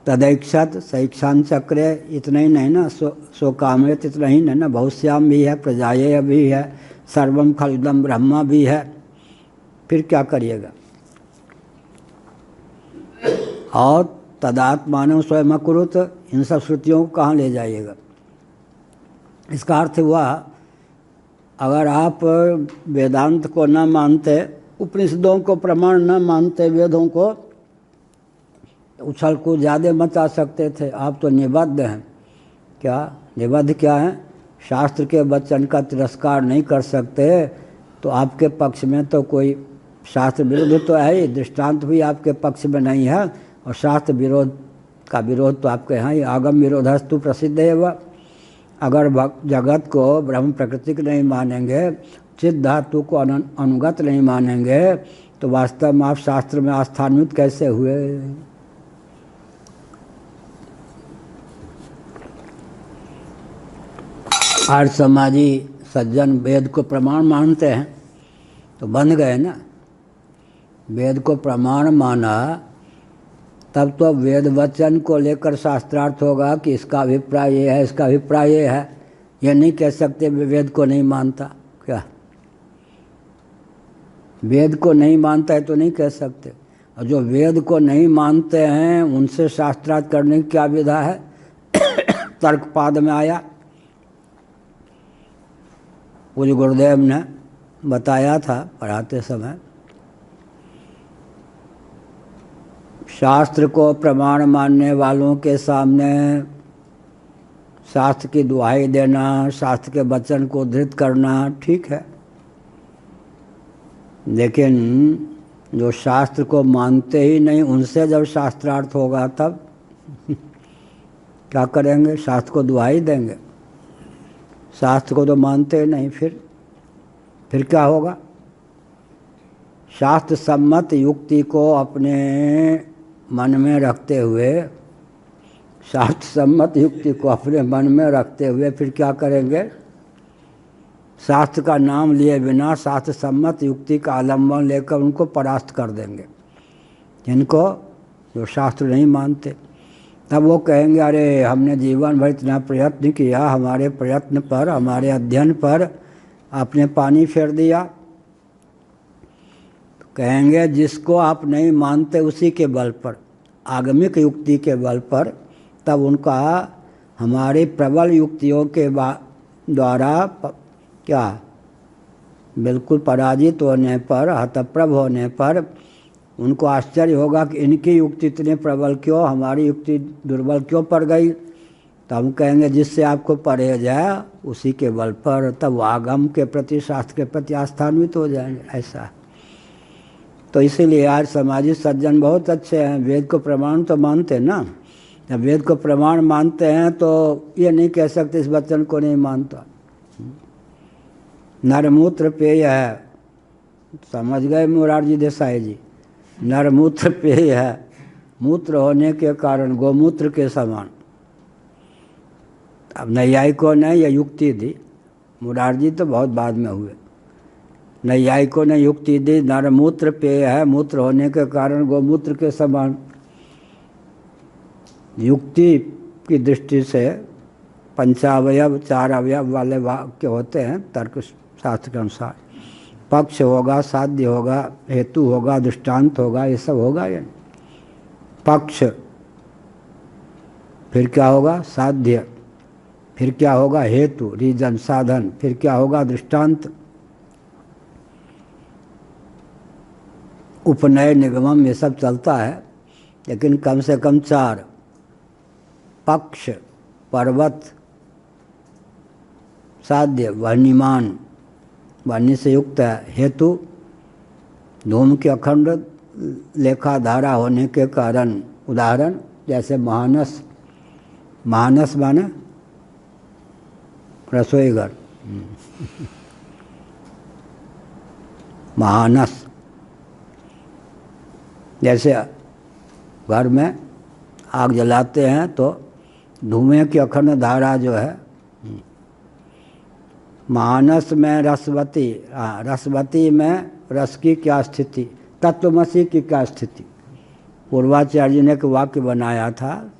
तदैक्षत सैक्षान चक्रे, इतना ही नहीं ना, सो कामयत, इतना ही नहीं ना, बहुश्याम भी है, प्रजाएय भी है, सर्वम खलुदम ब्रह्मा भी है, फिर क्या करिएगा? और तदात्मानव स्वयं अकुरुत, इन सब श्रुतियों को कहाँ ले जाइएगा? इसका अर्थ हुआ, अगर आप वेदांत को न मानते, उपनिषदों को प्रमाण न मानते, वेदों को, उछल कूद ज़्यादा मचा सकते थे। आप तो निबद्ध हैं। क्या निबद्ध क्या है? शास्त्र के वचन का तिरस्कार नहीं कर सकते, तो आपके पक्ष में तो कोई शास्त्र विरोध तो है ही, दृष्टांत भी आपके पक्ष में नहीं है, और शास्त्र विरोध का विरोध तो आपके यहाँ ही। आगम विरोधस्तु प्रसिद्ध है। वह अगर जगत को ब्रह्म प्रकृतिक नहीं मानेंगे, चित धातु को अनुगत नहीं मानेंगे, तो वास्तव में आप शास्त्र में आस्थान्वित कैसे हुए? आर्य समाजी सज्जन वेद को प्रमाण मानते हैं, तो बन गए ना। वेद को प्रमाण माना तब तो वेद वचन को लेकर शास्त्रार्थ होगा कि इसका अभिप्राय ये है, इसका अभिप्राय ये है। ये नहीं कह सकते वेद को नहीं मानता। क्या वेद को नहीं मानता है तो नहीं कह सकते। और जो वेद को नहीं मानते हैं उनसे शास्त्रार्थ करने की क्या विधा है? तर्कपाद में आया, पूज्य गुरुदेव ने बताया था पढ़ाते समय, शास्त्र को प्रमाण मानने वालों के सामने शास्त्र की दुहाई देना, शास्त्र के वचन को उद्धृत करना ठीक है, लेकिन जो शास्त्र को मानते ही नहीं उनसे जब शास्त्रार्थ होगा तब क्या करेंगे? शास्त्र को दुहाई देंगे? शास्त्र को तो मानते ही नहीं, फिर क्या होगा? शास्त्र सम्मत युक्ति को अपने मन में रखते हुए, शास्त्र सम्मत युक्ति को अपने मन में रखते हुए फिर क्या करेंगे? शास्त्र का नाम लिए बिना शास्त्र सम्मत युक्ति का आलम्बन लेकर उनको परास्त कर देंगे, जिनको जो शास्त्र नहीं मानते। तब वो कहेंगे अरे हमने जीवन भर इतना प्रयत्न किया, हमारे प्रयत्न पर, हमारे अध्ययन पर आपने पानी फेर दिया। तो कहेंगे जिसको आप नहीं मानते उसी के बल पर, आगमिक युक्ति के बल पर, तब उनका हमारी प्रबल युक्तियों के द्वारा क्या बिल्कुल पराजित होने पर, हतप्रभ होने पर उनको आश्चर्य होगा कि इनकी युक्ति इतनी प्रबल क्यों, हमारी युक्ति दुर्बल क्यों पड़ गई। तो हम कहेंगे जिससे आपको परहेज है उसी के बल पर तब आगम के प्रति शास्त्र के प्रति आस्थान्वित हो जाएंगे, ऐसा है। तो इसीलिए आज सामाजिक सज्जन बहुत अच्छे हैं, वेद को प्रमाण तो मानते हैं ना। जब वेद को प्रमाण मानते हैं तो ये नहीं कह सकते इस वचन को नहीं मानता। नरमूत्र पेय है, समझ गए मुरारजी देसाई जी, नरमूत्र पेय है, मूत्र होने के कारण गोमूत्र के समान। अब नैयायिकों ने यह युक्ति दी, मुरारजी तो बहुत बाद में हुए, नैयायिकों ने युक्ति दी नरमूत्र पेय है, मूत्र होने के कारण गोमूत्र के समान। युक्ति की दृष्टि से पंचावयव 4 अवयव वाले वाक्य होते हैं तर्क शास्त्र के अनुसार। पक्ष होगा, साध्य होगा, हेतु होगा, दृष्टांत होगा, ये सब होगा। ये पक्ष, फिर क्या होगा साध्य, फिर क्या होगा हेतु रीजन साधन, फिर क्या होगा दृष्टांत, उपनय निगमम, ये सब चलता है। लेकिन कम से कम 4, पक्ष, पर्वत, साध्य, वह्निमान, वह्नि से युक्त है, हेतु धूम की अखंड लेखा धारा होने के कारण, उदाहरण जैसे महानस, महानस माने रसोई घर, महानस जैसे घर में आग जलाते हैं तो धुएं की अखंड धारा जो है, मानस में रसवती, रसवती में रस की क्या स्थिति, तत्वमसी की क्या स्थिति। पूर्वाचार्य जी ने एक वाक्य बनाया था,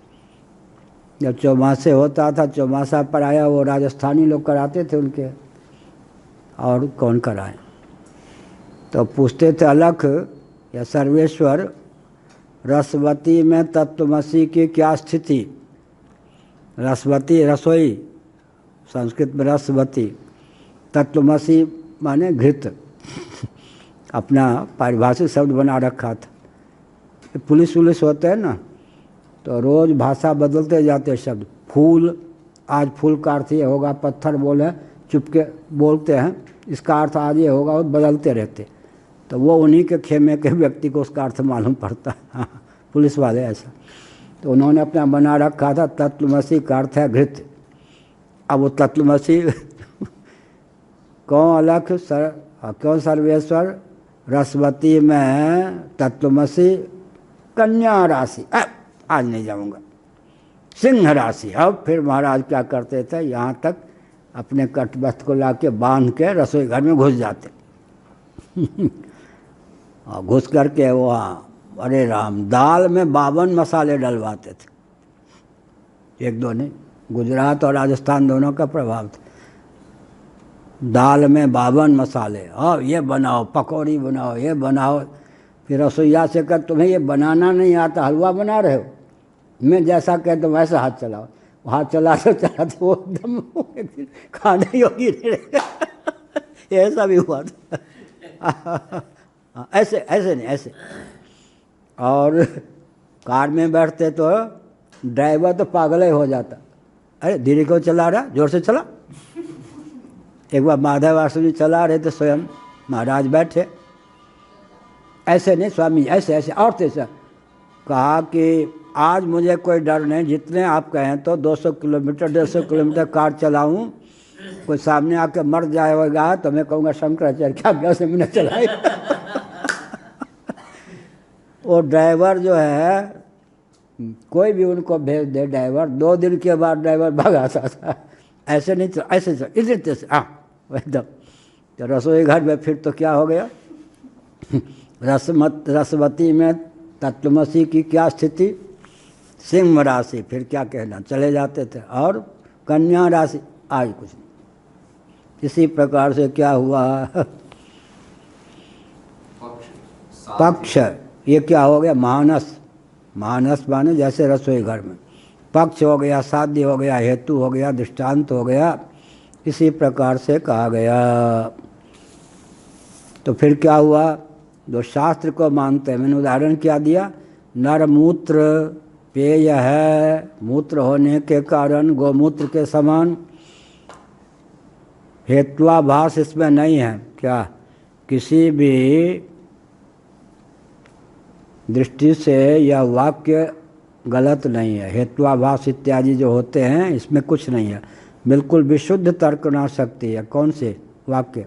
जब चौमासे होता था, चौमासा पर आया, वो राजस्थानी लोग कराते थे उनके, और कौन कराए, तो पूछते थे अलख या सर्वेश्वर, रसवती में तत्वमसी की क्या स्थिति। रसवती रसोई, संस्कृत में रसवती, तत्वमसी माने घृत, अपना पारिभाषिक शब्द बना रखा था। पुलिस होते हैं ना, तो रोज़ भाषा बदलते जाते शब्द। फूल, आज फूल का अर्थ ये होगा, पत्थर बोले चुपके बोलते हैं, इसका अर्थ आज ये होगा, वो बदलते रहते। तो वो उन्हीं के खेमे के व्यक्ति को उसका अर्थ मालूम पड़ता है, पुलिस वाले ऐसा। तो उन्होंने अपना बना रखा था तत्वमसी का अर्थ है घृत। अब वो तत्वमसी कौन अलख क्यों सर्वेश्वर, रसवती में तत्वमसी, कन्या राशि, आज नहीं जाऊंगा, सिंह राशि। अब फिर महाराज क्या करते थे, यहाँ तक अपने कटबस्त को लाके बांध के रसोई घर में घुस जाते और घुस करके वहाँ, अरे राम, दाल में 52 मसाले डलवाते थे, 1-2 नहीं, गुजरात और राजस्थान दोनों का प्रभाव था। दाल में 52 मसाले, हाँ ये बनाओ, पकौड़ी बनाओ, ये बनाओ। फिर रसोईया से कर तुम्हें ये बनाना नहीं आता, हलवा बना रहे हो, मैं जैसा कहता तो वैसा हाथ चलाओ। हाथ चलाते चलाते वो एकदम खाने योगी नहीं रहे ऐसा भी हुआ था ऐसे ऐसे नहीं ऐसे। और कार में बैठते तो ड्राइवर तो पागल ही हो जाता, अरे धीरे क्यों चला रहा, जोर से चला। एक बार माधव आश्रम जी चला रहे थे, स्वयं महाराज बैठे, ऐसे नहीं स्वामी ऐसे ऐसे, और ऐसा कहा कि आज मुझे कोई डर नहीं, जितने आप कहें तो 200 किलोमीटर 150 किलोमीटर कार चलाऊं, कोई सामने आके मर जाएगा तो मैं कहूँगा शंकराचार्य क्या गया से मैंने चलाई वो ड्राइवर जो है, कोई भी उनको भेज दे ड्राइवर, 2 दिन के बाद ड्राइवर भगाता था। ऐसे नहीं चल, ऐसे चल, इधर से एकदम। तो रसोई घर में फिर तो क्या हो गया रसवती में तत्वमसी की क्या स्थिति, सिंह राशि, फिर क्या कहना, चले जाते थे। और कन्या राशि, आज कुछ नहीं। इसी प्रकार से क्या हुआ पक्ष, ये क्या हो गया मानस, मानस माने जैसे रसोई घर में, पक्ष हो गया, साध्य हो गया, हेतु हो गया, दृष्टांत हो गया, इसी प्रकार से कहा गया। तो फिर क्या हुआ, जो शास्त्र को मानते हैं, मैंने उदाहरण क्या दिया, नरमूत्र पेय है, मूत्र होने के कारण गोमूत्र के समान। हेत्वाभास इसमें नहीं है। क्या किसी भी दृष्टि से यह वाक्य गलत नहीं है। हेत्वाभास इत्यादि जो होते हैं इसमें कुछ नहीं है, बिल्कुल विशुद्ध तर्कना शक्ति है। कौन से वाक्य?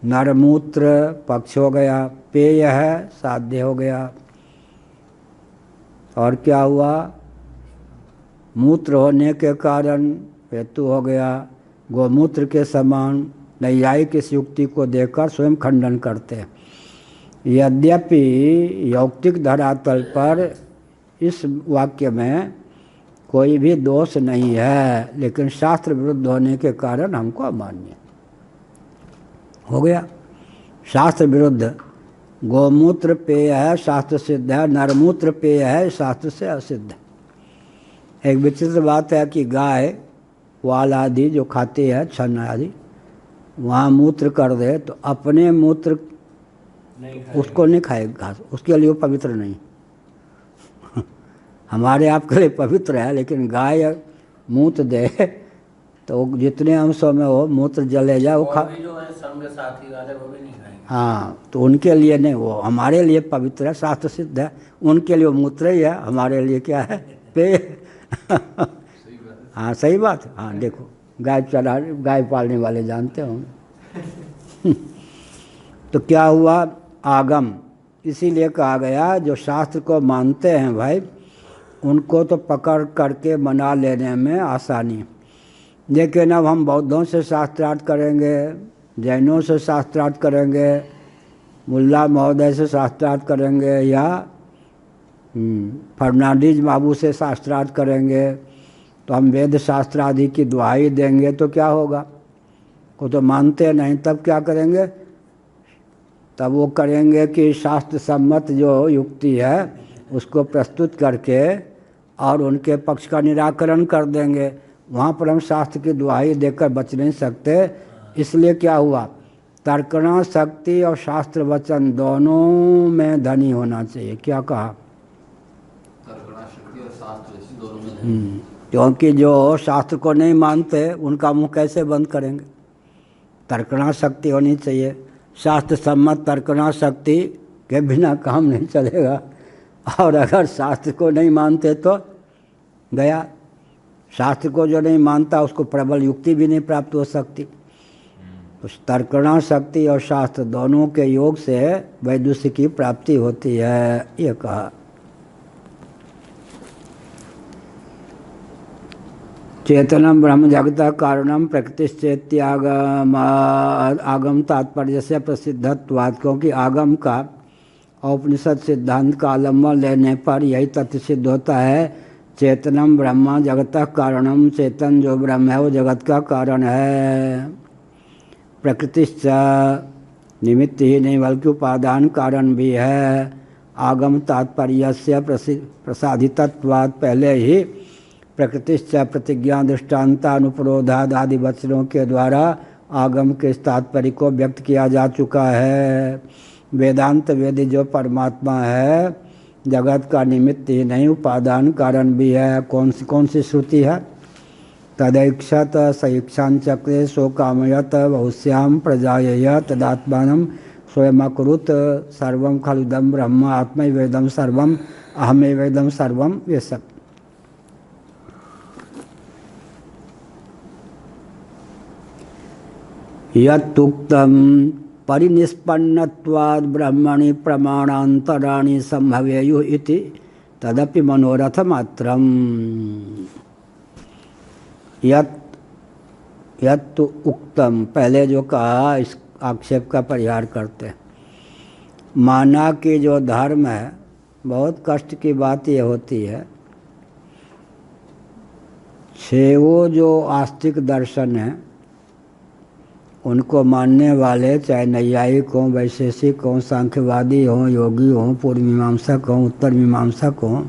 नरमूत्र पक्ष हो गया, पेय है साध्य हो गया, और क्या हुआ? मूत्र होने के कारण हेतु हो गया, गोमूत्र के समान। नैयायिक इस युक्ति को देखकर स्वयं खंडन करते हैं। यद्यपि यौक्तिक धरातल पर इस वाक्य में कोई भी दोष नहीं है, लेकिन शास्त्र विरुद्ध होने के कारण हमको अमान्य हो गया। शास्त्र विरुद्ध। गोमूत्र पेय है, शास्त्र सिद्ध है। नरमूत्र पेय है, शास्त्र से असिद्ध है। एक विचित्र बात है कि गाय वाल आदि जो खाती है, छन्न आदि, वहाँ मूत्र कर दे तो अपने मूत्र उसको नहीं खाए घास, उसके लिए वो पवित्र नहीं। हमारे आपके लिए पवित्र है, लेकिन गाय मूत्र दे तो जितने अंशों में वो मूत्र जले जाए वो खा। जो है संग साथी वाले वो भी नहीं खाएंगे। हाँ, तो उनके लिए नहीं, वो हमारे लिए पवित्र है, शास्त्र सिद्ध है। उनके लिए वो मूत्र ही है, हमारे लिए क्या है? पेय। हाँ सही बात है। हाँ देखो, गाय पालने वाले जानते होंगे। तो क्या हुआ? आगम। इसीलिए कहा गया जो शास्त्र को मानते हैं भाई, उनको तो पकड़ करके मना लेने में आसानी। लेकिन अब हम बौद्धों से शास्त्रार्थ करेंगे, जैनों से शास्त्रार्थ करेंगे, मुल्ला महोदय से शास्त्रार्थ करेंगे, या फर्नांडीज बाबू से शास्त्रार्थ करेंगे, तो हम वेद शास्त्र आदि की दुहाई देंगे तो क्या होगा? वो तो मानते नहीं। तब क्या करेंगे? तब वो करेंगे कि शास्त्र सम्मत जो युक्ति है उसको प्रस्तुत करके और उनके पक्ष का निराकरण कर देंगे। वहाँ पर हम शास्त्र की दुहाई देकर बच नहीं सकते। इसलिए क्या हुआ? तर्कना शक्ति और शास्त्र वचन दोनों में धनी होना चाहिए। क्या कहा? तर्कना शक्ति और शास्त्र दोनों में धनी। क्योंकि जो शास्त्र को नहीं मानते उनका मुंह कैसे बंद करेंगे? तर्कना शक्ति होनी चाहिए। शास्त्र सम्मत तर्कना शक्ति के बिना काम नहीं चलेगा। और अगर शास्त्र को नहीं मानते तो गया। शास्त्र को जो नहीं मानता उसको प्रबल युक्ति भी नहीं प्राप्त हो सकती। उस तर्कना शक्ति और शास्त्र दोनों के योग से वैदुष्य की प्राप्ति होती है, ये कहा। चेतनम ब्रह्म जगता कारणम प्रकृतिश्चेत्यागम आगम तात्पर्य से प्रसिद्धत्वात्, क्योंकि आगम का औपनिषद सिद्धांत का अवलंबन लेने पर यही तथ्य सिद्ध होता है। चेतनम ब्रह्म जगतः कारणम, चेतन जो ब्रह्म है वो जगत का कारण है। प्रकृतिश्च निमित्त ही नहीं बल्कि उपादान कारण भी है। आगम तात्पर्य से प्रसादितत्वात्, पहले ही प्रकृतिश्च प्रतिज्ञा दृष्टान्तानुपरोधाद आदि वचनों के द्वारा आगम के इस तात्पर्य को व्यक्त किया जा चुका है। वेदांत वेद जो परमात्मा है जगत का निमित्त ही नहीं उपादान कारण भी है। कौन सी श्रुति है? तदैक्षत सईक्षां चक्रे सो कामयत बहुश्याम प्रजायय तदात्मानं स्वयमकुरुत सर्वं खलुदं ब्रह्म आत्मैवेदं सर्वं अहमैवेदं सर्वं, ये सब। यत्तुक्तं परिनिष्पन्नत्वाद् ब्रह्मणि प्रमाणान्तराणि संभवेयुः इति तदपि मनोरथ मात्रम। यत्तु उक्तम, पहले जो कहा इस आक्षेप का परिहार करते हैं। माना कि जो धर्म है, बहुत कष्ट की बात ये होती है, छह जो आस्तिक दर्शन है उनको मानने वाले, चाहे नैयायिक हों, वैशेषिक हों, सांख्यवादी हों, योगी हों, पूर्व मीमांसक हों, उत्तर मीमांसक हों,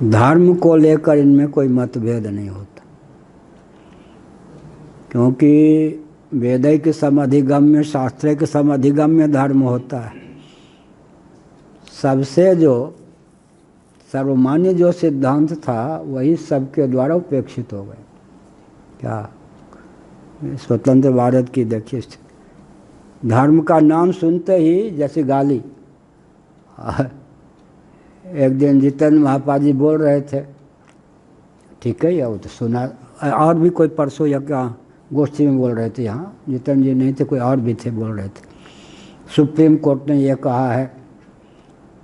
धर्म को लेकर इनमें कोई मतभेद नहीं होता। क्योंकि वेदैक समधिगम्य, शास्त्रिक समधिगम्य धर्म होता है। सबसे जो सर्वमान्य जो सिद्धांत था वही सबके द्वारा उपेक्षित हो गए। क्या स्वतंत्र भारत की देखिए स्थिति, धर्म का नाम सुनते ही जैसे गाली। एक दिन जितेंद्र महापाजी बोल रहे थे, ठीक है, या वो तो सुना, और भी कोई परसों या क्या गोष्ठी में बोल रहे थे, यहाँ जितेंद्र जी नहीं थे, कोई और भी थे, बोल रहे थे सुप्रीम कोर्ट ने ये कहा है।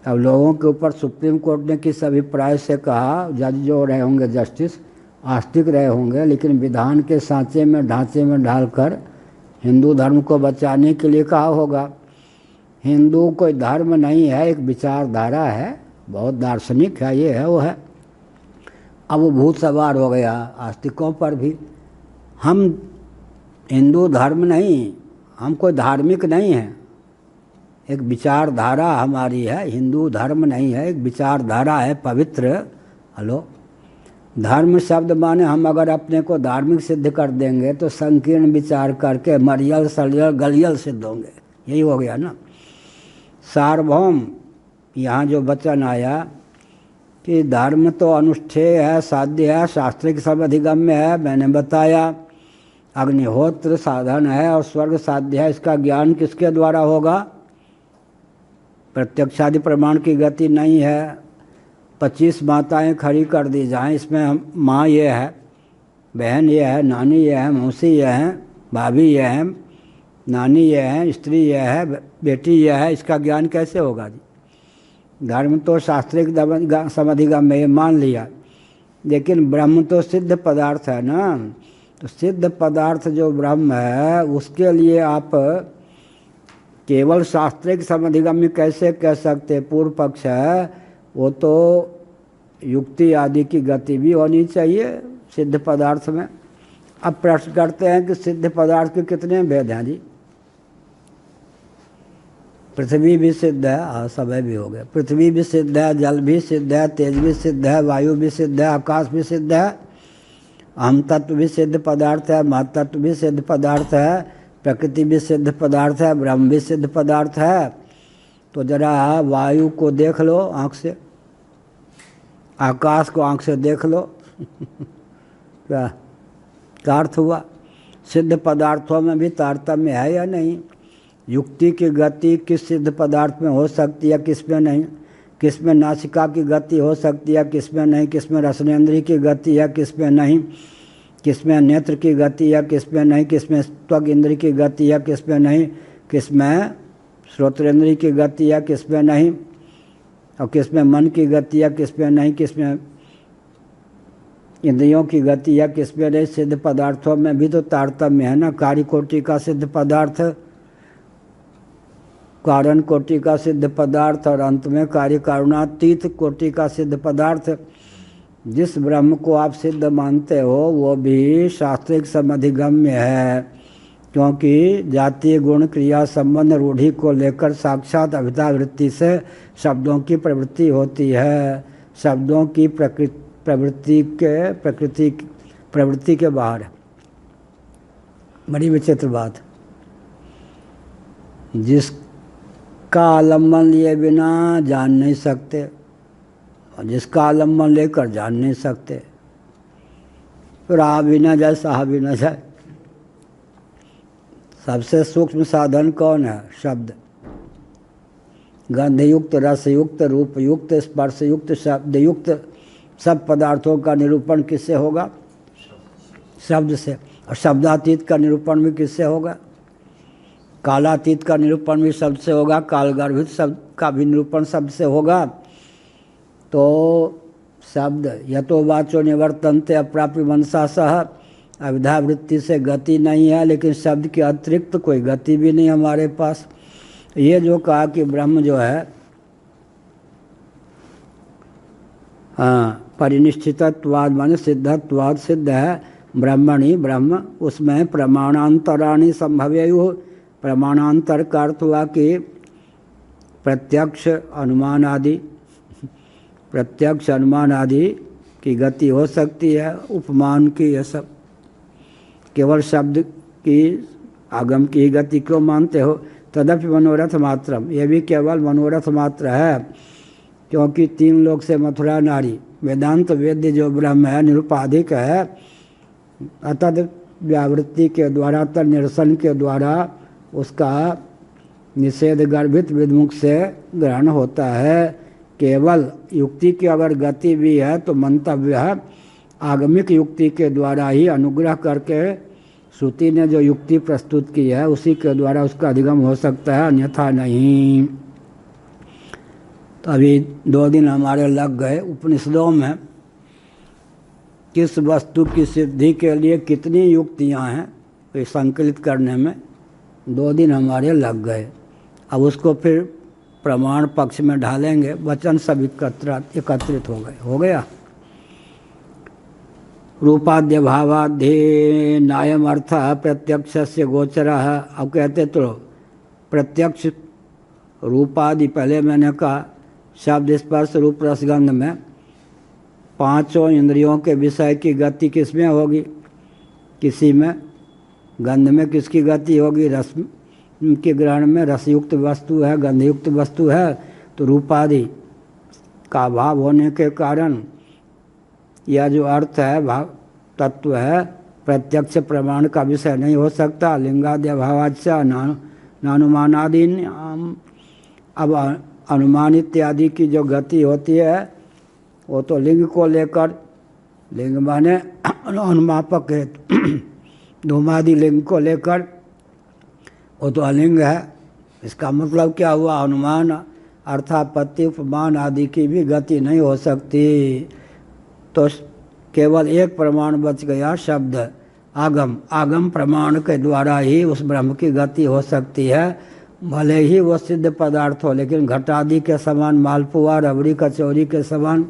अब लोगों के ऊपर सुप्रीम कोर्ट ने किस अभिप्राय से कहा, जज जो रहे होंगे जस्टिस आस्तिक रहे होंगे, लेकिन विधान के सांचे में ढांचे में ढालकर हिंदू धर्म को बचाने के लिए कहा होगा। हिंदू कोई धर्म नहीं है, एक विचारधारा है, बहुत दार्शनिक है, ये है वो है। अब वो भूत सवार हो गया आस्तिकों पर भी। हम हिंदू धर्म नहीं, हम कोई धार्मिक नहीं है, एक विचारधारा हमारी है, हिंदू धर्म नहीं है, एक विचारधारा है पवित्र। हेलो, धर्म शब्द माने हम अगर अपने को धार्मिक सिद्ध कर देंगे तो संकीर्ण विचार करके मरियल सलियल गलियल सिद्ध होंगे, यही हो गया ना। सार्वभौम, यहाँ जो वचन आया कि धर्म तो अनुष्ठेय है, साध्य है, शास्त्रिक सब अधिगम्य है, मैंने बताया। अग्निहोत्र साधन है और स्वर्ग साध्य है, इसका ज्ञान किसके द्वारा होगा? प्रत्यक्षादि प्रमाण की गति नहीं है। 25 माताएं खड़ी कर दी जाएं, इसमें माँ ये है, बहन ये है, नानी ये है, मौसी ये है, भाभी ये है, नानी ये है, स्त्री ये है, बेटी ये है, इसका ज्ञान कैसे होगा जी? धर्म तो शास्त्रिक समधिगम्य ये मान लिया, लेकिन ब्रह्म तो सिद्ध पदार्थ है ना। तो सिद्ध पदार्थ जो ब्रह्म है उसके लिए आप केवल शास्त्रिक समधिगम्य कैसे कह सकते? पूर्व पक्ष है, वो तो युक्ति आदि की गति भी होनी चाहिए सिद्ध पदार्थ में। अब प्रश्न करते हैं कि सिद्ध पदार्थ के कितने भेद हैं जी? पृथ्वी भी सिद्ध है, हाँ समय भी हो गया, पृथ्वी भी सिद्ध है, जल भी सिद्ध है, तेज भी सिद्ध है, वायु भी सिद्ध है, आकाश भी सिद्ध है, अहम तत्व भी सिद्ध पदार्थ है, महतत्व भी सिद्ध पदार्थ है, प्रकृति भी सिद्ध पदार्थ है, ब्रह्म भी सिद्ध पदार्थ है। तो जरा वायु को देख लो आँख से, आकाश को आँख से देख लो। क्या अर्थ हुआ? सिद्ध पदार्थों में भी तारतम्य है या नहीं? युक्ति की गति किस सिद्ध पदार्थ में हो सकती है, किस में नहीं? किस में नासिका की गति हो सकती है, किस में नहीं? किस में रसनेन्द्रिय की गति है, किस में नहीं? किस में नेत्र की गति है, किस में नहीं? किस में त्वक इंद्रिय की गति है, किस में नहीं? किस में श्रोत्रेंद्रिय की गति है, किस में नहीं? और किस में मन की गति है, किस में नहीं? किस में इंद्रियों की गति है, किस में नहीं? सिद्ध पदार्थों में भी तो तारतम्य है ना। कार्य कोटि का सिद्ध पदार्थ, कारण कोटि का सिद्ध पदार्थ, और अंत में कार्य कारुणातीत कोटि का सिद्ध पदार्थ। जिस ब्रह्म को आप सिद्ध मानते हो वो भी शास्त्रिक समधिगम्य है, क्योंकि जातीय गुण क्रिया संबंध रूढ़ी को लेकर साक्षात अभिधावृत्ति से शब्दों की प्रवृत्ति होती है। शब्दों की प्रवृत्ति के बाहर है। बड़ी विचित्र बात। जिसका आलम्बन लिए बिना जान नहीं सकते और जिसका आलम्बन लेकर जान नहीं सकते, फिर आ भी ना जाए सहा भी ना जाए। सबसे सूक्ष्म साधन कौन है? शब्द। गंधयुक्त, रसयुक्त, रूपयुक्त, स्पर्शयुक्त, शब्दयुक्त सब पदार्थों का निरूपण किससे होगा? शब्द से। और शब्दातीत का निरूपण भी किससे होगा? कालातीत का निरूपण भी शब्द से होगा, कालगर्भित शब्द का भी निरूपण शब्द से होगा। तो शब्द यतो वाचो निवर्तन्ते अप्राप्य मनसा सह, अविधावृत्ति से गति नहीं है, लेकिन शब्द के अतिरिक्त कोई गति भी नहीं हमारे पास। ये जो कहा कि ब्रह्म जो है परिनिष्ठितत्वाद माने सिद्धत्वाद, सिद्ध है ब्रह्मणि ब्रह्म, उसमें प्रमाणांतराणि संभवेयुः। प्रमाणांतर का अर्थ हुआ कि प्रत्यक्ष अनुमान आदि, प्रत्यक्ष अनुमान आदि की गति हो सकती है, उपमान की, यह सब। केवल शब्द की आगम की गति क्यों मानते हो? तदपि मनोरथ मात्रम, ये भी केवल मनोरथ मात्र है। क्योंकि 3 लोक से मथुरा नारी वेदांत वेद्य जो ब्रह्म है निरुपाधिक है, अतः व्यावृत्ति के द्वारा तद निरसन के द्वारा उसका निषेध गर्भित विद्मुख से ग्रहण होता है। केवल युक्ति की अगर गति भी है तो मंतव्य है आगमिक युक्ति के द्वारा ही अनुग्रह करके श्रुति ने जो युक्ति प्रस्तुत की है उसी के द्वारा उसका अधिगम हो सकता है, अन्यथा नहीं। तो अभी 2 दिन हमारे लग गए उपनिषदों में किस वस्तु की सिद्धि के लिए कितनी युक्तियां हैं ये संकलित करने में 2 दिन हमारे लग गए। अब उसको फिर प्रमाण पक्ष में ढालेंगे, वचन सब एकत्रित हो गया। रूपाद्य भावाध्य नायम अर्थ प्रत्यक्ष से गोचर है। अब कहते तो प्रत्यक्ष रूपादि, पहले मैंने कहा शब्द स्पर्श रूप रसगंध में 5 इंद्रियों के विषय की गति किसमें होगी? किसी में। गंध में किसकी गति होगी? रस के ग्रहण में। रसयुक्त वस्तु है, गंधयुक्त वस्तु है, तो रूपादि का भाव होने के कारण यह जो अर्थ है भाव तत्व है प्रत्यक्ष प्रमाण का विषय नहीं हो सकता। लिंगाद्य भावाच्य नानुमानादि। अब अनुमान इत्यादि की जो गति होती है वो तो लिंग को लेकर, लिंग माने अनुमापक है, धूमादि लिंग को लेकर वो तो अलिंग है। इसका मतलब क्या हुआ? अनुमान अर्थापत्ति उपमान आदि की भी गति नहीं हो सकती। तो केवल एक प्रमाण बच गया, शब्द आगम। आगम प्रमाण के द्वारा ही उस ब्रह्म की गति हो सकती है, भले ही वो सिद्ध पदार्थ हो, लेकिन घटादि के समान, मालपुआ रबड़ी कचौरी के समान,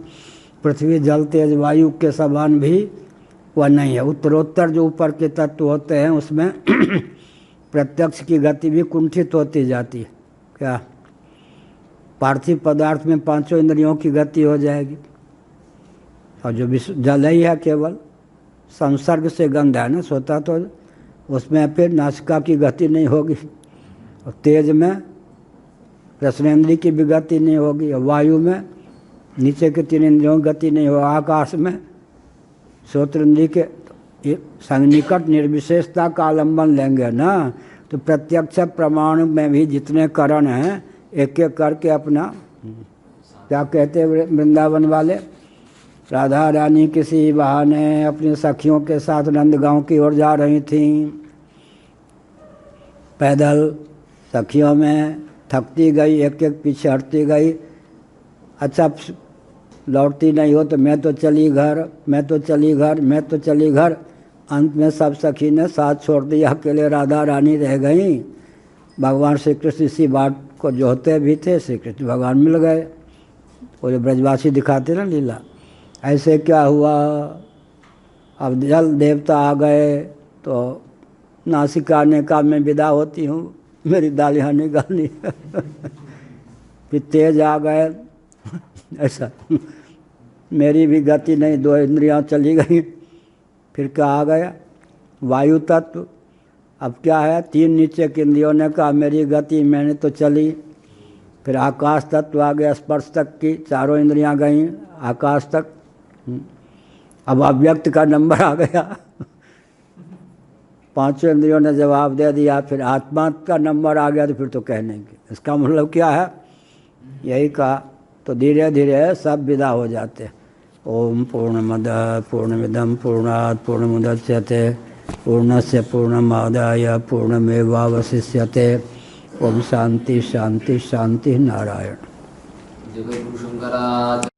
पृथ्वी जल तेज वायु के समान भी वह नहीं है। उत्तरोत्तर जो ऊपर के तत्व होते हैं उसमें प्रत्यक्ष की गति भी कुंठित होती जाती है। क्या पार्थिव पदार्थ में 5 इंद्रियों की गति हो जाएगी, और जो जल ही है केवल संसर्ग से गंध है ना, सोता तो उसमें फिर नासिका की गति नहीं होगी, और तेज में रसनेन्द्रिय की भी गति नहीं होगी, और वायु में नीचे के 3 इंद्रियों की गति नहीं होगी, आकाश में श्रोतेन्द्रिय के सन्निकट निर्विशेषता का आलम्बन लेंगे ना। तो प्रत्यक्ष प्रमाण में भी जितने करण हैं एक एक करके अपना, क्या कहते हैं वृंदावन वाले, राधा रानी किसी बहाने अपनी सखियों के साथ नंदगांव की ओर जा रही थीं, पैदल सखियों में थकती गई, एक एक पीछे हटती गई। अच्छा लौटती नहीं हो तो मैं तो चली घर, मैं तो चली घर, मैं तो चली घर। अंत में सब सखी ने साथ छोड़ दिया, अकेले राधा रानी रह गई। भगवान श्री कृष्ण इसी बात को जोहते भी थे, श्री कृष्ण भगवान मिल गए। वो जो ब्रजवासी दिखाते ना लीला, ऐसे क्या हुआ? अब जल देवता आ गए तो नासिका ने कहा मैं विदा होती हूँ, मेरी दालियाँ निकालनी। फिर तेज आ गए, ऐसा मेरी भी गति नहीं, 2 इंद्रियाँ चली गई। फिर क्या आ गया? वायु तत्व। अब क्या है? 3 नीचे की इंद्रियों ने कहा मेरी गति, मैंने तो चली। फिर आकाश तत्व आ गया, स्पर्श तक की 4 इंद्रियां गई आकाश तक। अब अव्यक्त का नंबर आ गया, 5 इंद्रियों ने जवाब दे दिया। फिर आत्मा का नंबर आ गया, तो फिर तो कहने की इसका मतलब क्या है? यही कहा। तो धीरे धीरे सब विदा हो जाते। ओम पूर्णमद पूर्णमिदं पूर्णात् पूर्णमुदच्यते पूर्णस्य पूर्णमादाय पूर्णमेवावशिष्यते। ओम शांति शांति शांति। नारायण। जय गुरु शंकराचार्य।